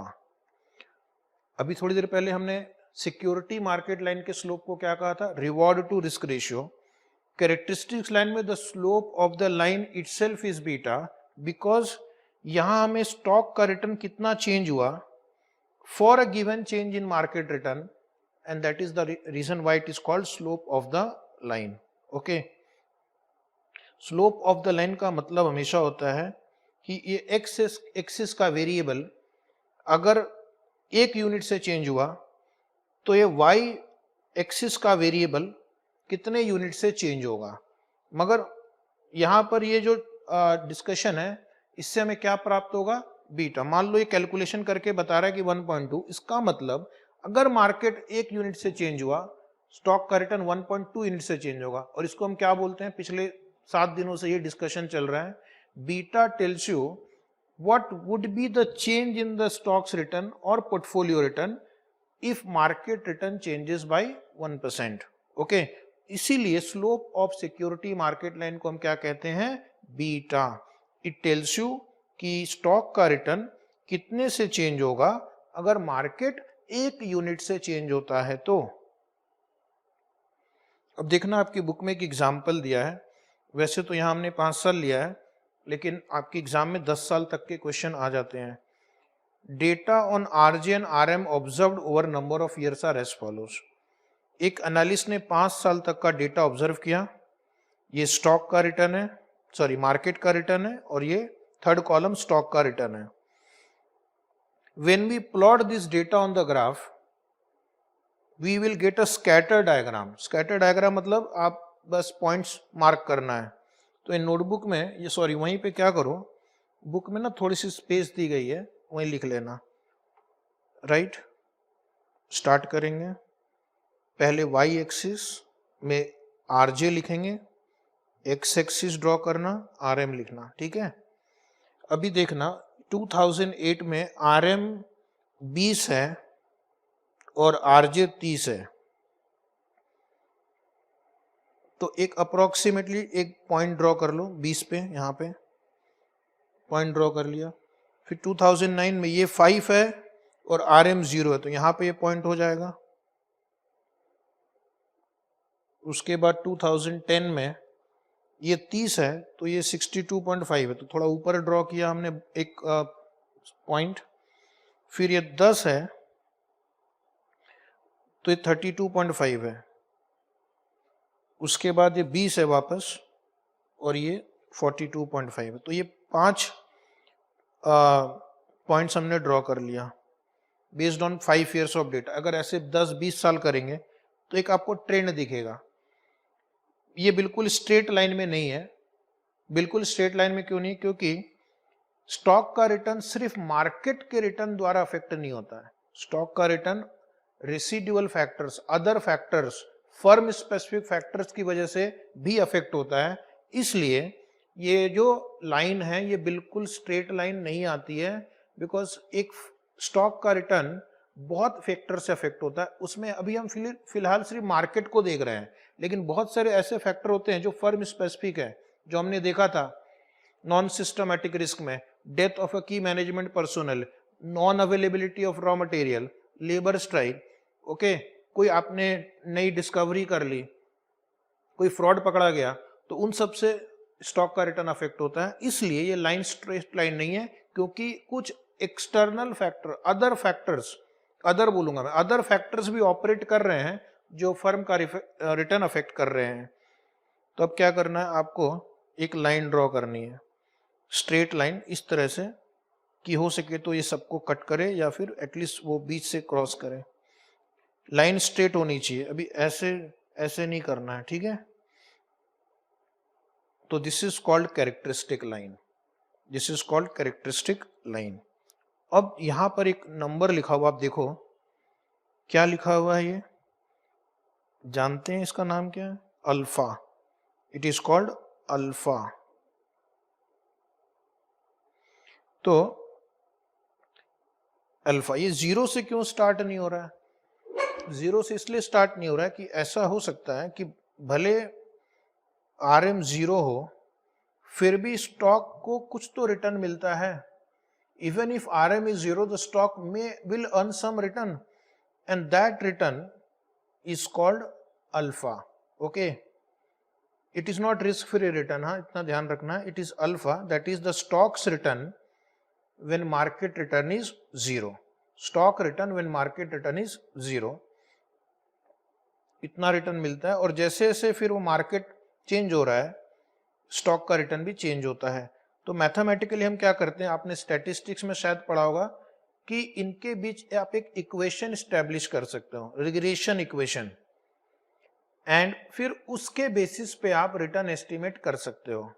अभी थोड़ी देर पहले हमने सिक्योरिटी मार्केट लाइन के स्लोप को क्या कहा था? Reward to risk ratio. Characteristics line में the slope of the line itself is beta, because यहां हमें स्टॉक का रिटर्न कितना चेंज हुआ for a given change in market return, and that is the reason why it is called slope of the line. Okay, slope of the line का मतलब हमेशा होता है कि ये एक्सिस का वेरिएबल अगर 1 यूनिट से चेंज हुआ तो ये वाई एक्सिस का वेरिएबल कितने यूनिट से चेंज होगा. मगर यहां पर ये जो डिस्कशन है, इससे हमें क्या प्राप्त होगा? बीटा. मान लो ये कैलकुलेशन करके बता रहा है कि 1.2. इसका मतलब अगर मार्केट 1 यूनिट से चेंज हुआ, स्टॉक का रिटर्न 1.2 यूनिट से चेंज होगा. और इसको हम क्या बोलते हैं? पिछले 7 दिनों से ये डिस्कशन चल रहा है. Beta tells you what would be the change in the stocks return or portfolio return if market return changes by 1%. okay, इसीलिए slope of security market line को हम क्या कहते हैं? बीटा. इट टेल्स यू कि स्टॉक का return कितने से चेंज होगा अगर मार्केट 1 यूनिट से चेंज होता है तो. अब देखना, आपकी बुक में एक एग्जाम्पल दिया है. वैसे तो यहां हमने 5 साल लिया है, लेकिन आपके एग्जाम में 10 साल तक के क्वेश्चन आ जाते हैं. Data on RJ and RM observed over number of years are as follows. एक एनालिस्ट ने 5 साल तक का डेटा ऑब्जर्व किया. ये स्टॉक का रिटर्न है, सॉरी मार्केट का रिटर्न है, और ये थर्ड कॉलम स्टॉक का रिटर्न है. When we plot this data on the graph we will get a scatter diagram. Scatter diagram मतलब आप बस पॉइंट्स मार्क करना है. तो इन नोटबुक में ये, सॉरी वहीं पे क्या करो, बुक में ना थोड़ी सी स्पेस दी गई है, वहीं लिख लेना. राइट, स्टार्ट करेंगे. पहले वाई एक्सिस में RJ लिखेंगे, एक्स एक्सिस ड्रॉ करना, RM लिखना. ठीक है. अभी देखना, 2008 में RM 20 है और RJ 30 है. तो एक अप्रोक्सीमेटली एक पॉइंट ड्रॉ कर लो 20 पे, यहाँ पे पॉइंट ड्रॉ कर लिया. फिर 2009 में ये 5 है और RM 0 है, तो यहाँ पे ये पॉइंट हो जाएगा. उसके बाद 2010 में ये 30 है तो ये 62.5 है, तो थोड़ा ऊपर ड्रॉ किया हमने एक पॉइंट. फिर ये 10 है तो ये 32.5 है. उसके बाद ये 20 है वापस और ये 42.5 है. तो ये 5 पॉइंट्स हमने ड्रॉ कर लिया based on 5 years of data. अगर ऐसे 10-20 साल करेंगे तो एक आपको ट्रेंड दिखेगा. ये बिल्कुल स्ट्रेट लाइन में नहीं है. बिल्कुल स्ट्रेट लाइन में क्यों नहीं? क्योंकि स्टॉक का रिटर्न सिर्फ मार्केट के रिटर्न द्वारा अफेक्ट नहीं होता है. स्टॉक का return residual factors, other factors, firm specific factors की वजह से भी अफेक्ट होता है. इसलिए ये जो लाइन है ये बिल्कुल स्ट्रेट लाइन नहीं आती है, बिकॉज एक स्टॉक का रिटर्न बहुत फैक्टर से अफेक्ट होता है. उसमें अभी हम फिलहाल सिर्फ मार्केट को देख रहे हैं, लेकिन बहुत सारे ऐसे फैक्टर होते हैं जो फर्म स्पेसिफिक है, जो हमने देखा था नॉन सिस्टमैटिक रिस्क में. डेथ ऑफ अ की management personnel, non availability of raw material, labour strike, okay, कोई आपने नई डिस्कवरी कर ली, कोई फ्रॉड पकड़ा गया, तो उन सब से स्टॉक का रिटर्न अफेक्ट होता है। इसलिए ये लाइन स्ट्रेट लाइन नहीं है, क्योंकि कुछ external factor, other factors, other बोलूंगा मैं, अदर फैक्टर्स भी ऑपरेट कर रहे हैं जो फर्म का रिटर्न अफेक्ट कर रहे हैं। तो अब क्या करना है, आपको एक लाइन ड्रॉ करनी है, स्ट्रेट लाइन, इस तरह से कि हो सके तो ये सबको कट करे या फिर एटलीस्ट वो बीच से क्रॉस करे। लाइन स्ट्रेट होनी चाहिए, अभी ऐसे ऐसे नहीं करना है, ठीक है। तो this is called characteristic line, this is called characteristic line. अब यहां पर एक नंबर लिखा हुआ, आप देखो क्या लिखा हुआ है, ये जानते हैं इसका नाम क्या है? Alpha. It is called alpha. तो अल्फा, ये जीरो से क्यों स्टार्ट नहीं हो रहा है? जीरो से इसलिए स्टार्ट नहीं हो रहा है कि ऐसा हो सकता है कि भले RM जीरो हो, फिर भी स्टॉक को कुछ तो रिटर्न मिलता है। Even if RM is zero, the stock will earn some return, and that return is called alpha. Okay, it is not risk free return, हाँ, इतना ध्यान रखना है। It is alpha, that is the stock's return when market return is zero. Stock return when market return is zero, इतना return मिलता है। और जैसे जैसे फिर वो मार्केट चेंज हो रहा है, स्टॉक का रिटर्न भी चेंज होता है। तो मैथमेटिकली हम क्या करते हैं, आपने स्टैटिस्टिक्स में शायद पढ़ा होगा कि इनके बीच आप एक इक्वेशन स्टैब्लिश कर सकते हो, रिग्रेशन इक्वेशन, एंड फिर उसके बेसिस पे आप रिटर्न एस्टिमेट कर सकते हो।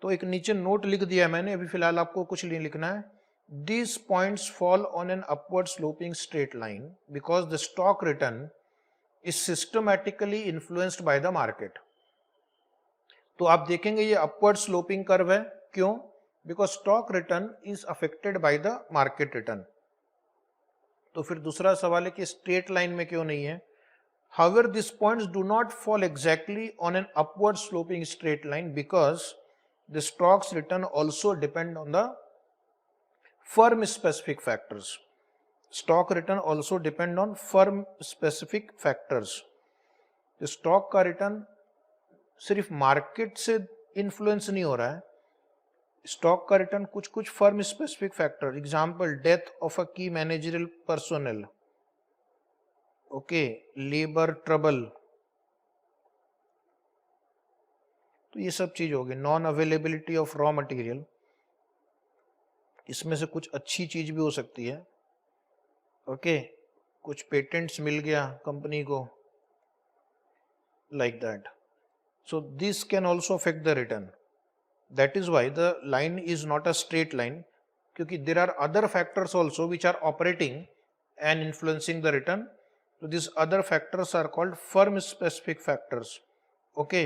तो एक नीचे नोट लिख दिया मैंने, अभी फिलहाल आपको कुछ नहीं लिखना है। These points fall on an upward sloping straight line because the stock return is systematically influenced by the market. तो आप देखेंगे ये अपवर्ड स्लोपिंग कर्व है, क्यों? Because stock return is affected by the market return. तो फिर दूसरा सवाल है कि स्ट्रेट लाइन में क्यों नहीं है? However, these points do not fall exactly on an upward sloping straight line because the stock's return also depend on the firm specific factors. Stock return also depend on firm specific factors. तो stock का return सिर्फ market से influence नहीं हो रहा है, stock का return कुछ कुछ firm specific factor, example death of a key managerial personnel, okay, labour trouble, तो ये सब चीज होगी। Non availability of raw material, इसमें से कुछ अच्छी चीज भी हो सकती है, ओके, कुछ पेटेंट्स मिल गया कंपनी को, like that. So this can also affect the return. That is why the line is not a straight line, क्योंकि there are other factors also which are operating and influencing the return. So these other factors are called firm specific factors, okay,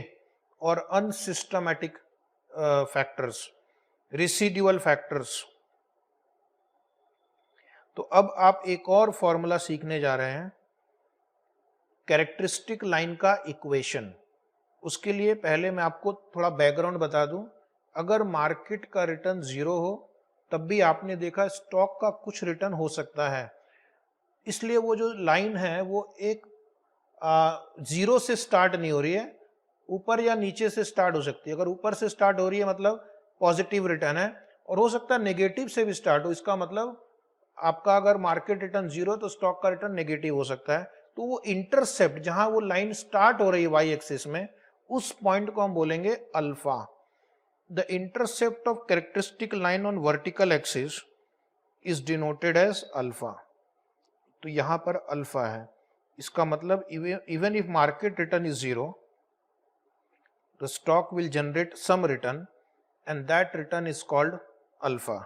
or unsystematic factors, residual factors. तो अब आप एक और formula सीखने जा रहे हैं, कैरेक्टरिस्टिक लाइन का इक्वेशन। उसके लिए पहले मैं आपको थोड़ा बैकग्राउंड बता दूं। अगर मार्केट का रिटर्न जीरो हो तब भी आपने देखा स्टॉक का कुछ रिटर्न हो सकता है, इसलिए वो जो लाइन है वो एक जीरो से स्टार्ट नहीं हो रही है, ऊपर या नीचे से स्टार्ट हो सकती है। अगर ऊपर से स्टार्ट हो रही है मतलब पॉजिटिव रिटर्न है, और हो सकता है नेगेटिव से भी स्टार्ट हो, इसका मतलब आपका अगर मार्केट रिटर्न जीरो तो स्टॉक का रिटर्न नेगेटिव हो सकता है। तो वो इंटरसेप्ट जहां वो लाइन स्टार्ट हो रही है वाई एक्सिस में, उस पॉइंट को हम बोलेंगे alpha. The intercept of characteristic line on vertical axis is denoted as alpha. तो यहां पर अल्फा है, इसका मतलब even if market return is zero, the stock will generate some return and that return is called alpha.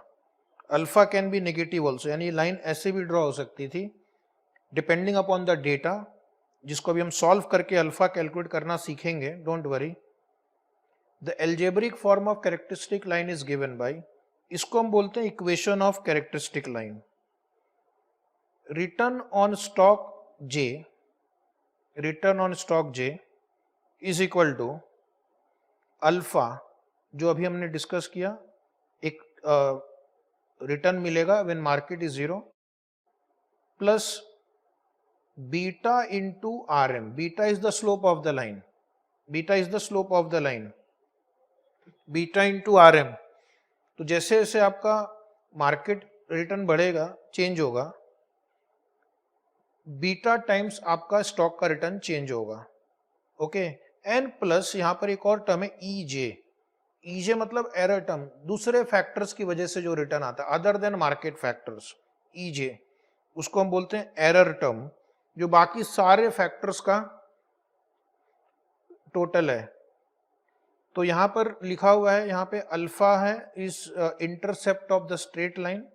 Alpha can be negative also, यानी line ऐसे भी draw हो सकती थी डिपेंडिंग अपॉन द डेटा, जिसको भी हम सॉल्व करके अल्फा कैलकुलेट करना सीखेंगे, don't worry. The algebraic form of characteristic line is given by, इसको हम बोलते हैं equation of characteristic line. Return on stock J, return on stock J is equal to alpha, जो अभी हमने डिस्कस किया, एक रिटर्न मिलेगा when market is zero, plus beta into R M, beta is the slope of the line, beta is the slope of the line, beta into R M. तो जैसे जैसे आपका मार्केट रिटर्न बढ़ेगा, change होगा, beta times आपका stock का return change होगा। Okay, N plus यहां पर एक और टर्म है ईजे, ईजे मतलब एरर टर्म, दूसरे फैक्टर्स की वजह से जो रिटर्न आता है other than market factors, EJ उसको हम बोलते हैं एरर टर्म, जो बाकी सारे फैक्टर्स का टोटल है। तो यहां पर लिखा हुआ है, यहां पे अल्फा है is intercept of the straight line,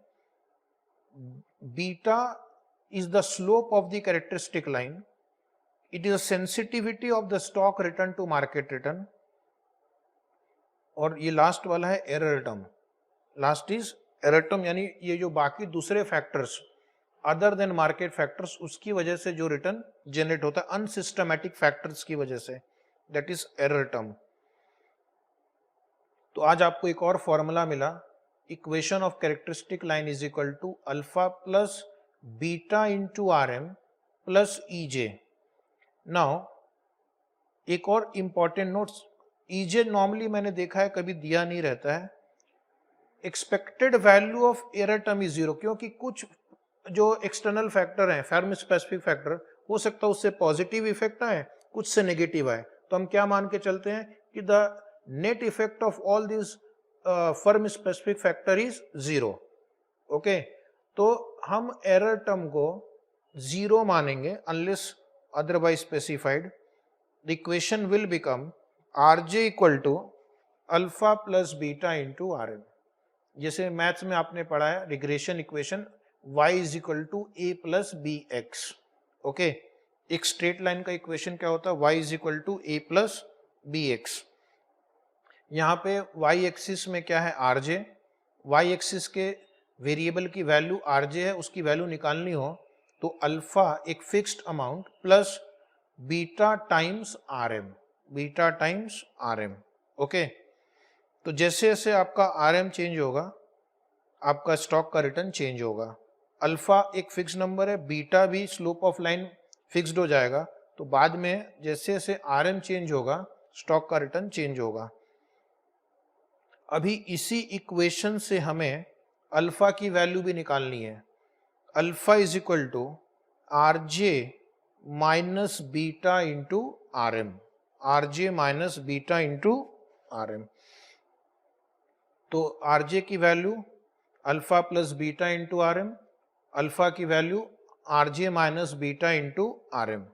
beta is the slope of the characteristic line, it is a sensitivity of the stock return to market return, और ये लास्ट वाला है error term, last is error term, यानी ये जो बाकी दूसरे factors other than market factors उसकी वजह से जो रिटर्न जनरेट होता है अनसिस्टमैटिक फैक्टर्स की वजह से, दैट इज एरर टर्म। तो आज आपको एक और फॉर्मूला मिला, equation of characteristic line is equal to alpha plus beta into R M plus EJ. Now एक और इंपॉर्टेंट नोट्स, ईजे नॉर्मली मैंने देखा है कभी दिया नहीं रहता है, expected value of error term is zero, क्योंकि कुछ जो एक्सटर्नल फैक्टर हैं, फर्म स्पेसिफिक फैक्टर, हो सकता है उससे पॉजिटिव इफेक्ट आए, कुछ से नेगेटिव आए, तो हम क्या मान के चलते हैं कि the net effect of all this firm specific factor is zero. Okay, तो हम एरर टर्म को जीरो मानेंगे unless otherwise specified. The equation will become RJ equal to alpha plus beta into R M. जैसे maths में आपने पढ़ा है regression equation, y is equal to A plus B X. Okay, एक straight line का equation क्या होता है, y is equal to A plus B X. यहाँ पे y एक्सिस में क्या है आरजे, y एक्सिस के वेरिएबल की वैल्यू आरजे है, उसकी वैल्यू निकालनी हो तो अल्फा एक fixed amount plus beta times R M, beta times R M. Okay, तो जैसे जैसे आपका आर एम चेंज होगा आपका स्टॉक का रिटर्न चेंज होगा। अल्फा एक फिक्स नंबर है, बीटा भी स्लोप ऑफ लाइन फिक्स्ड हो जाएगा, तो बाद में जैसे जैसे आर एम चेंज होगा स्टॉक का रिटर्न चेंज होगा। अभी इसी इक्वेशन से हमें अल्फा की वैल्यू भी निकालनी है, alpha is equal to R J minus beta into R M, R J minus beta into R M. तो आर जे की value alpha plus beta into R M, alpha की value R J minus beta into R M.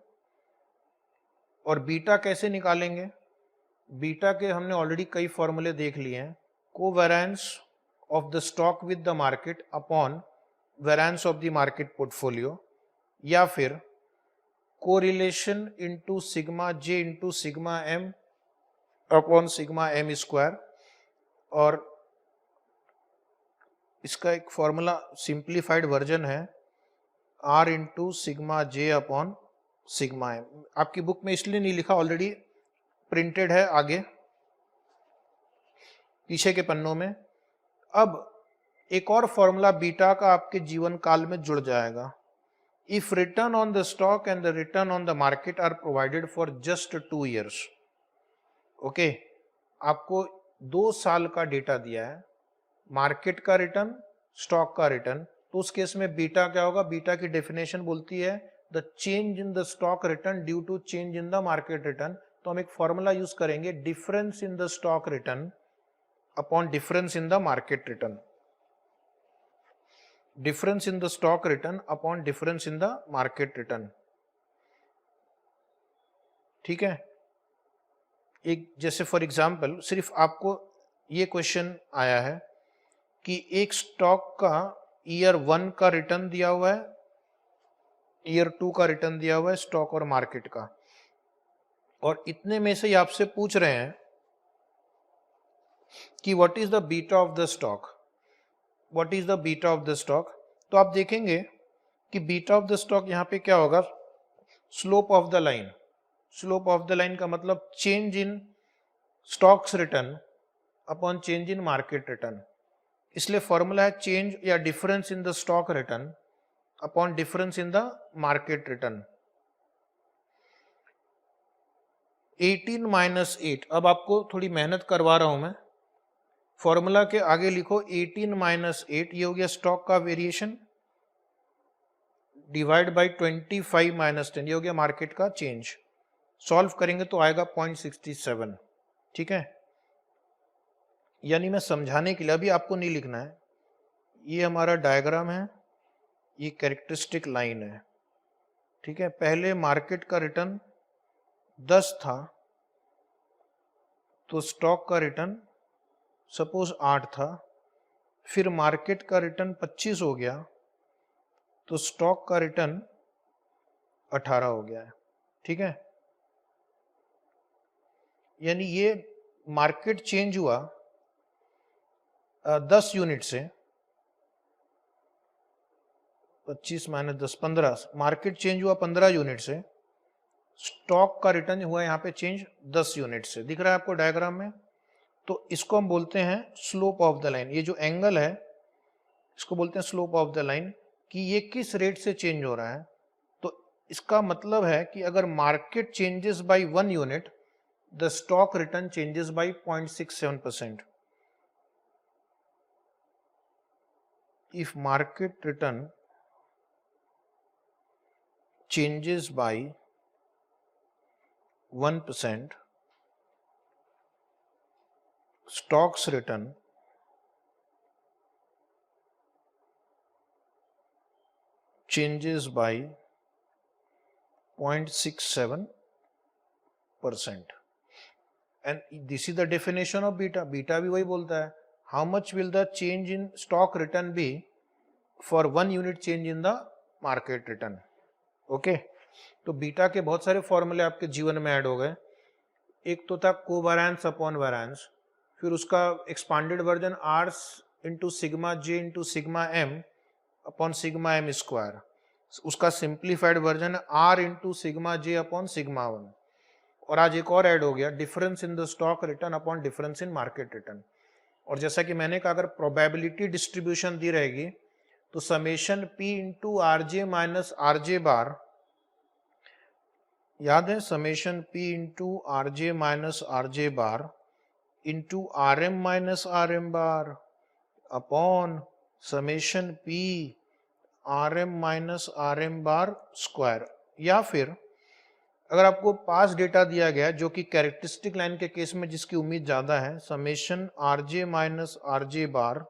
और beta कैसे निकालेंगे, beta के हमने already कई फॉर्मूले देख लिए हैं, covariance of the stock with the market upon variance of the market portfolio, या फिर correlation into sigma j into sigma m upon sigma m square. और इसका एक फॉर्मूला सिंप्लीफाइड वर्जन है r into sigma J upon sigma m। आपकी book में इसलिए नहीं लिखा, ऑलरेडी प्रिंटेड है आगे पीछे के पन्नों में। अब एक और फॉर्मूला बीटा का आपके जीवन काल में जुड़ जाएगा, if return on the stock and the return on the market are provided for just 2 years। Okay, आपको 2 साल का डेटा दिया है, मार्केट का रिटर्न स्टॉक का रिटर्न, तो उस केस में बीटा क्या होगा, बीटा की डेफिनेशन बोलती है the change in the stock return due to change in the market return. तो हम एक फॉर्मूला यूज करेंगे, difference in the stock return upon difference in the market return, difference in the stock return upon difference in the market return. ठीक है, एक जैसे for example सिर्फ आपको ये क्वेश्चन आया है कि एक स्टॉक का ईयर 1 का रिटर्न दिया हुआ है, ईयर 2 का रिटर्न दिया हुआ है स्टॉक और मार्केट का, और इतने में से ही आपसे पूछ रहे हैं कि what is the beta of the stock, what is the beta of the stock. तो आप देखेंगे कि बीटा ऑफ द स्टॉक यहाँ पे क्या होगा, slope of the line, slope of the line का मतलब change in stocks return upon change in market return. इसलिए फॉर्मूला है चेंज या difference in the stock return upon difference in the market return. 18 minus 8, अब आपको थोड़ी मेहनत करवा रहा हूं मैं, फॉर्मूला के आगे लिखो 18 माइनस 8, ये हो गया स्टॉक का वेरिएशन, डिवाइड बाई 25 माइनस 10, ये हो गया मार्केट का चेंज। सॉल्व करेंगे तो आएगा 0.67, ठीक है। यानी मैं समझाने के लिए, अभी आपको नहीं लिखना है, ये हमारा डायग्राम है, ये कैरेक्टरिस्टिक लाइन है, ठीक है। पहले मार्केट का रिटर्न 10 था, तो स्टॉक का रिटर्न सपोज 8 था, फिर मार्केट का रिटर्न 25 हो गया, तो स्टॉक का रिटर्न 18 हो गया है, ठीक है। यानी ये मार्केट चेंज हुआ 10 यूनिट से, 25 माइनस 10 15, मार्केट चेंज हुआ 15 यूनिट से, स्टॉक का रिटर्न हुआ यहाँ पे चेंज 10 यूनिट से, दिख रहा है आपको डायग्राम में। तो इसको हम बोलते हैं स्लोप ऑफ द लाइन, ये जो एंगल है इसको बोलते हैं स्लोप ऑफ द लाइन, कि ये किस रेट से चेंज हो रहा है। तो इसका मतलब है कि अगर market changes by 1 unit, the stock return changes by 0.67%। if market return changes by 1%, stocks return changes by 0.67%, and this is the definition of beta. Beta भी वही बोलता है, how much will the change in stock return be for 1 unit change in the market return. Okay तो beta के बहुत सारे फॉर्मूले आपके जीवन में ऐड हो गए। एक तो था कोवेरिएंस अपॉन वेरिएंस, फिर उसका expanded version R into sigma J into sigma M upon sigma M square, उसका simplified version R into sigma J upon sigma 1, और आज एक और ऐड हो गया difference in the stock return upon difference in market return. और जैसा कि मैंने कहा, अगर प्रोबेबिलिटी डिस्ट्रीब्यूशन दी रहेगी तो summation P into R J minus R J bar, याद है, summation P into R J minus R J bar into R M minus R M bar upon summation P R M minus R M bar square. या फिर अगर आपको पास data दिया गया जो कि कैरेक्टरिस्टिक लाइन के केस में जिसकी उम्मीद ज्यादा है, summation R J minus R J bar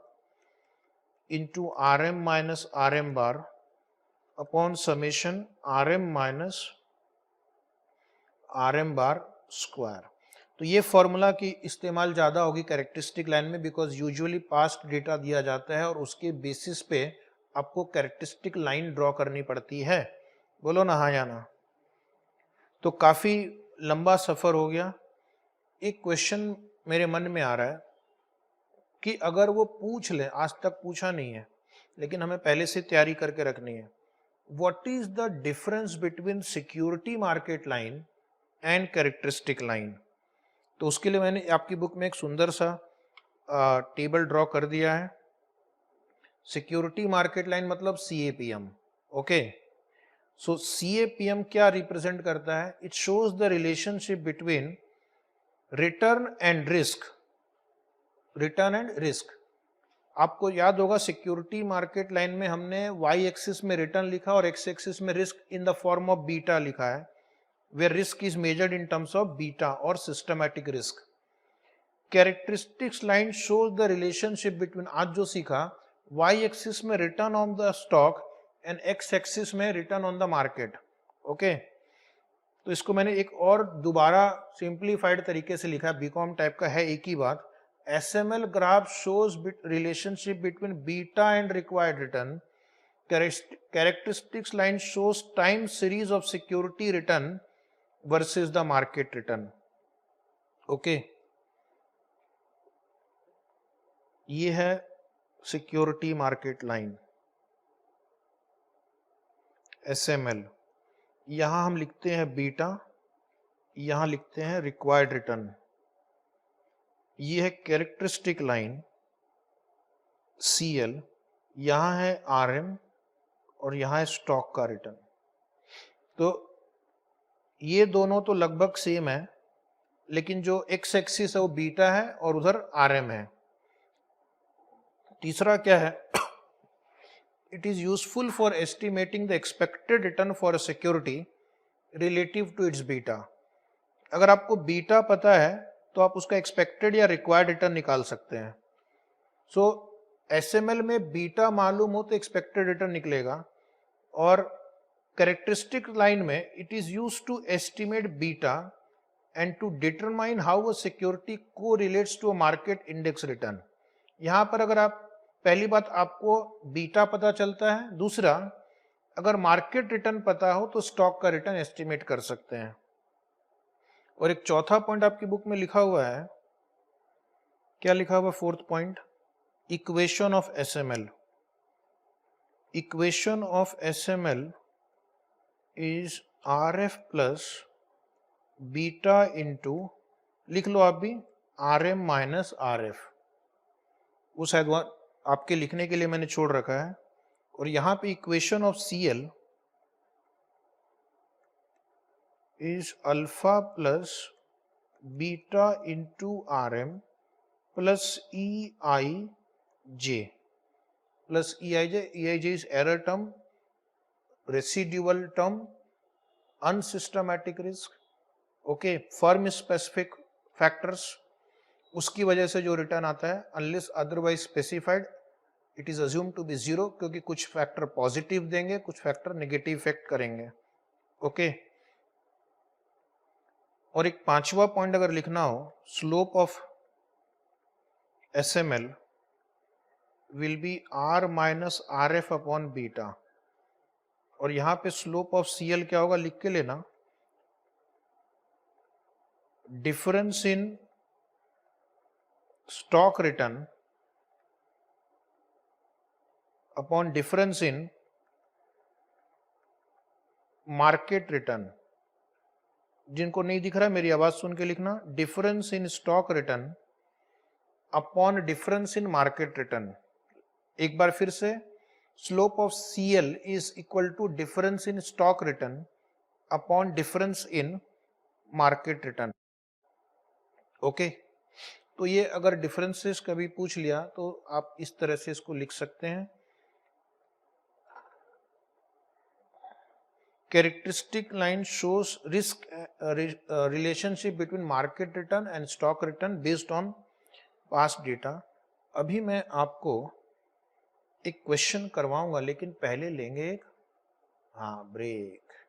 into R M minus R M bar upon summation R M minus R M bar square. तो ये फॉर्मूला की इस्तेमाल ज़्यादा होगी कैरेक्टरिस्टिक लाइन में, बिकॉज यूजुअली पास्ट डेटा दिया जाता है और उसके बेसिस पे आपको कैरेक्टरिस्टिक लाइन ड्रॉ करनी पड़ती है। बोलो ना हाँ या ना। तो काफ़ी लंबा सफ़र हो गया। एक क्वेश्चन मेरे मन में आ रहा है कि अगर वो पूछ ले, आज तक पूछा नहीं है लेकिन हमें पहले से तैयारी करके रखनी है, what is the difference between security market line and characteristic line. तो उसके लिए मैंने आपकी बुक में एक सुंदर सा टेबल ड्रॉ कर दिया है। सिक्योरिटी मार्केट लाइन मतलब CAPM, ओके। सो CAPM क्या रिप्रेजेंट करता है? It shows the relationship between return and risk, return and risk. आपको याद होगा सिक्योरिटी मार्केट लाइन में हमने वाई एक्सिस में रिटर्न लिखा और एक्स एक्सिस में risk in the form of beta लिखा है, where risk is measured in terms of beta or systematic risk. Characteristics line shows the relationship between, आज जो सीखा, y axis में return on the stock and x axis में return on the market, okay? तो इसको मैंने एक और दोबारा सिंप्लीफाइड तरीके से लिखा है, बीकॉम टाइप का है, एक ही बात। SML graph shows relationship between beta and required return. Characteristics line shows time series of security return versus the market return, okay? ये है सिक्योरिटी मार्केट लाइन SML। यहां हम लिखते हैं बीटा, यहां लिखते हैं रिक्वायर्ड रिटर्न। ये है कैरेक्टरिस्टिक लाइन CL, यहां है RM और यहां है स्टॉक का रिटर्न। तो ये दोनों तो लगभग सेम है, लेकिन जो एक्स एक्सिस है वो बीटा है और उधर आरएम है। तीसरा क्या है, it is useful for estimating the expected return for a security relative to its beta. अगर आपको बीटा पता है तो आप उसका एक्सपेक्टेड या रिक्वायर्ड रिटर्न निकाल सकते हैं। सो एसएमएल में बीटा मालूम हो तो एक्सपेक्टेड रिटर्न निकलेगा, और कैरेक्टरिस्टिक लाइन में it is used to estimate beta and to determine how a security को relates to a market index return. यहां पर अगर आप, पहली बात आपको बीटा पता चलता है, दूसरा अगर मार्केट रिटर्न पता हो तो स्टॉक का रिटर्न एस्टिमेट कर सकते हैं। और एक चौथा पॉइंट आपकी बुक में लिखा हुआ है, क्या लिखा हुआ? Fourth point, equation of SML. Equation of SML is RF plus beta into, लिख लो आप भी, आरएम माइनस आरएफ। वो शायद आपके लिखने के लिए मैंने छोड़ रखा है। और यहां पे equation of CL is alpha plus beta into RM plus E I J, plus E I J is error term, residual term, unsystematic risk, okay, firm specific factors, उसकी वजह से जो रिटर्न आता है, unless otherwise specified it is assume to be zero, क्योंकि कुछ factor positive देंगे, कुछ फैक्टर नेगेटिव इफेक्ट करेंगे, ओके। और एक पांचवा पॉइंट अगर लिखना हो, slope of SML will be R minus R F upon beta. और यहां पे स्लोप ऑफ सीएल क्या होगा, लिख के लेना, difference in stock return upon difference in market return. जिनको नहीं दिख रहा है मेरी आवाज सुन के लिखना, difference in stock return upon difference in market return. एक बार फिर से, slope of CL is equal to difference in stock return upon difference in market return, okay. तो ये अगर डिफरेंसेस कभी पूछ लिया तो आप इस तरह से इसको लिख सकते हैं। Characteristic line shows risk relationship between market return and stock return based on past data। अभी मैं आपको एक क्वेश्चन करवाऊंगा, लेकिन पहले लेंगे एक ब्रेक।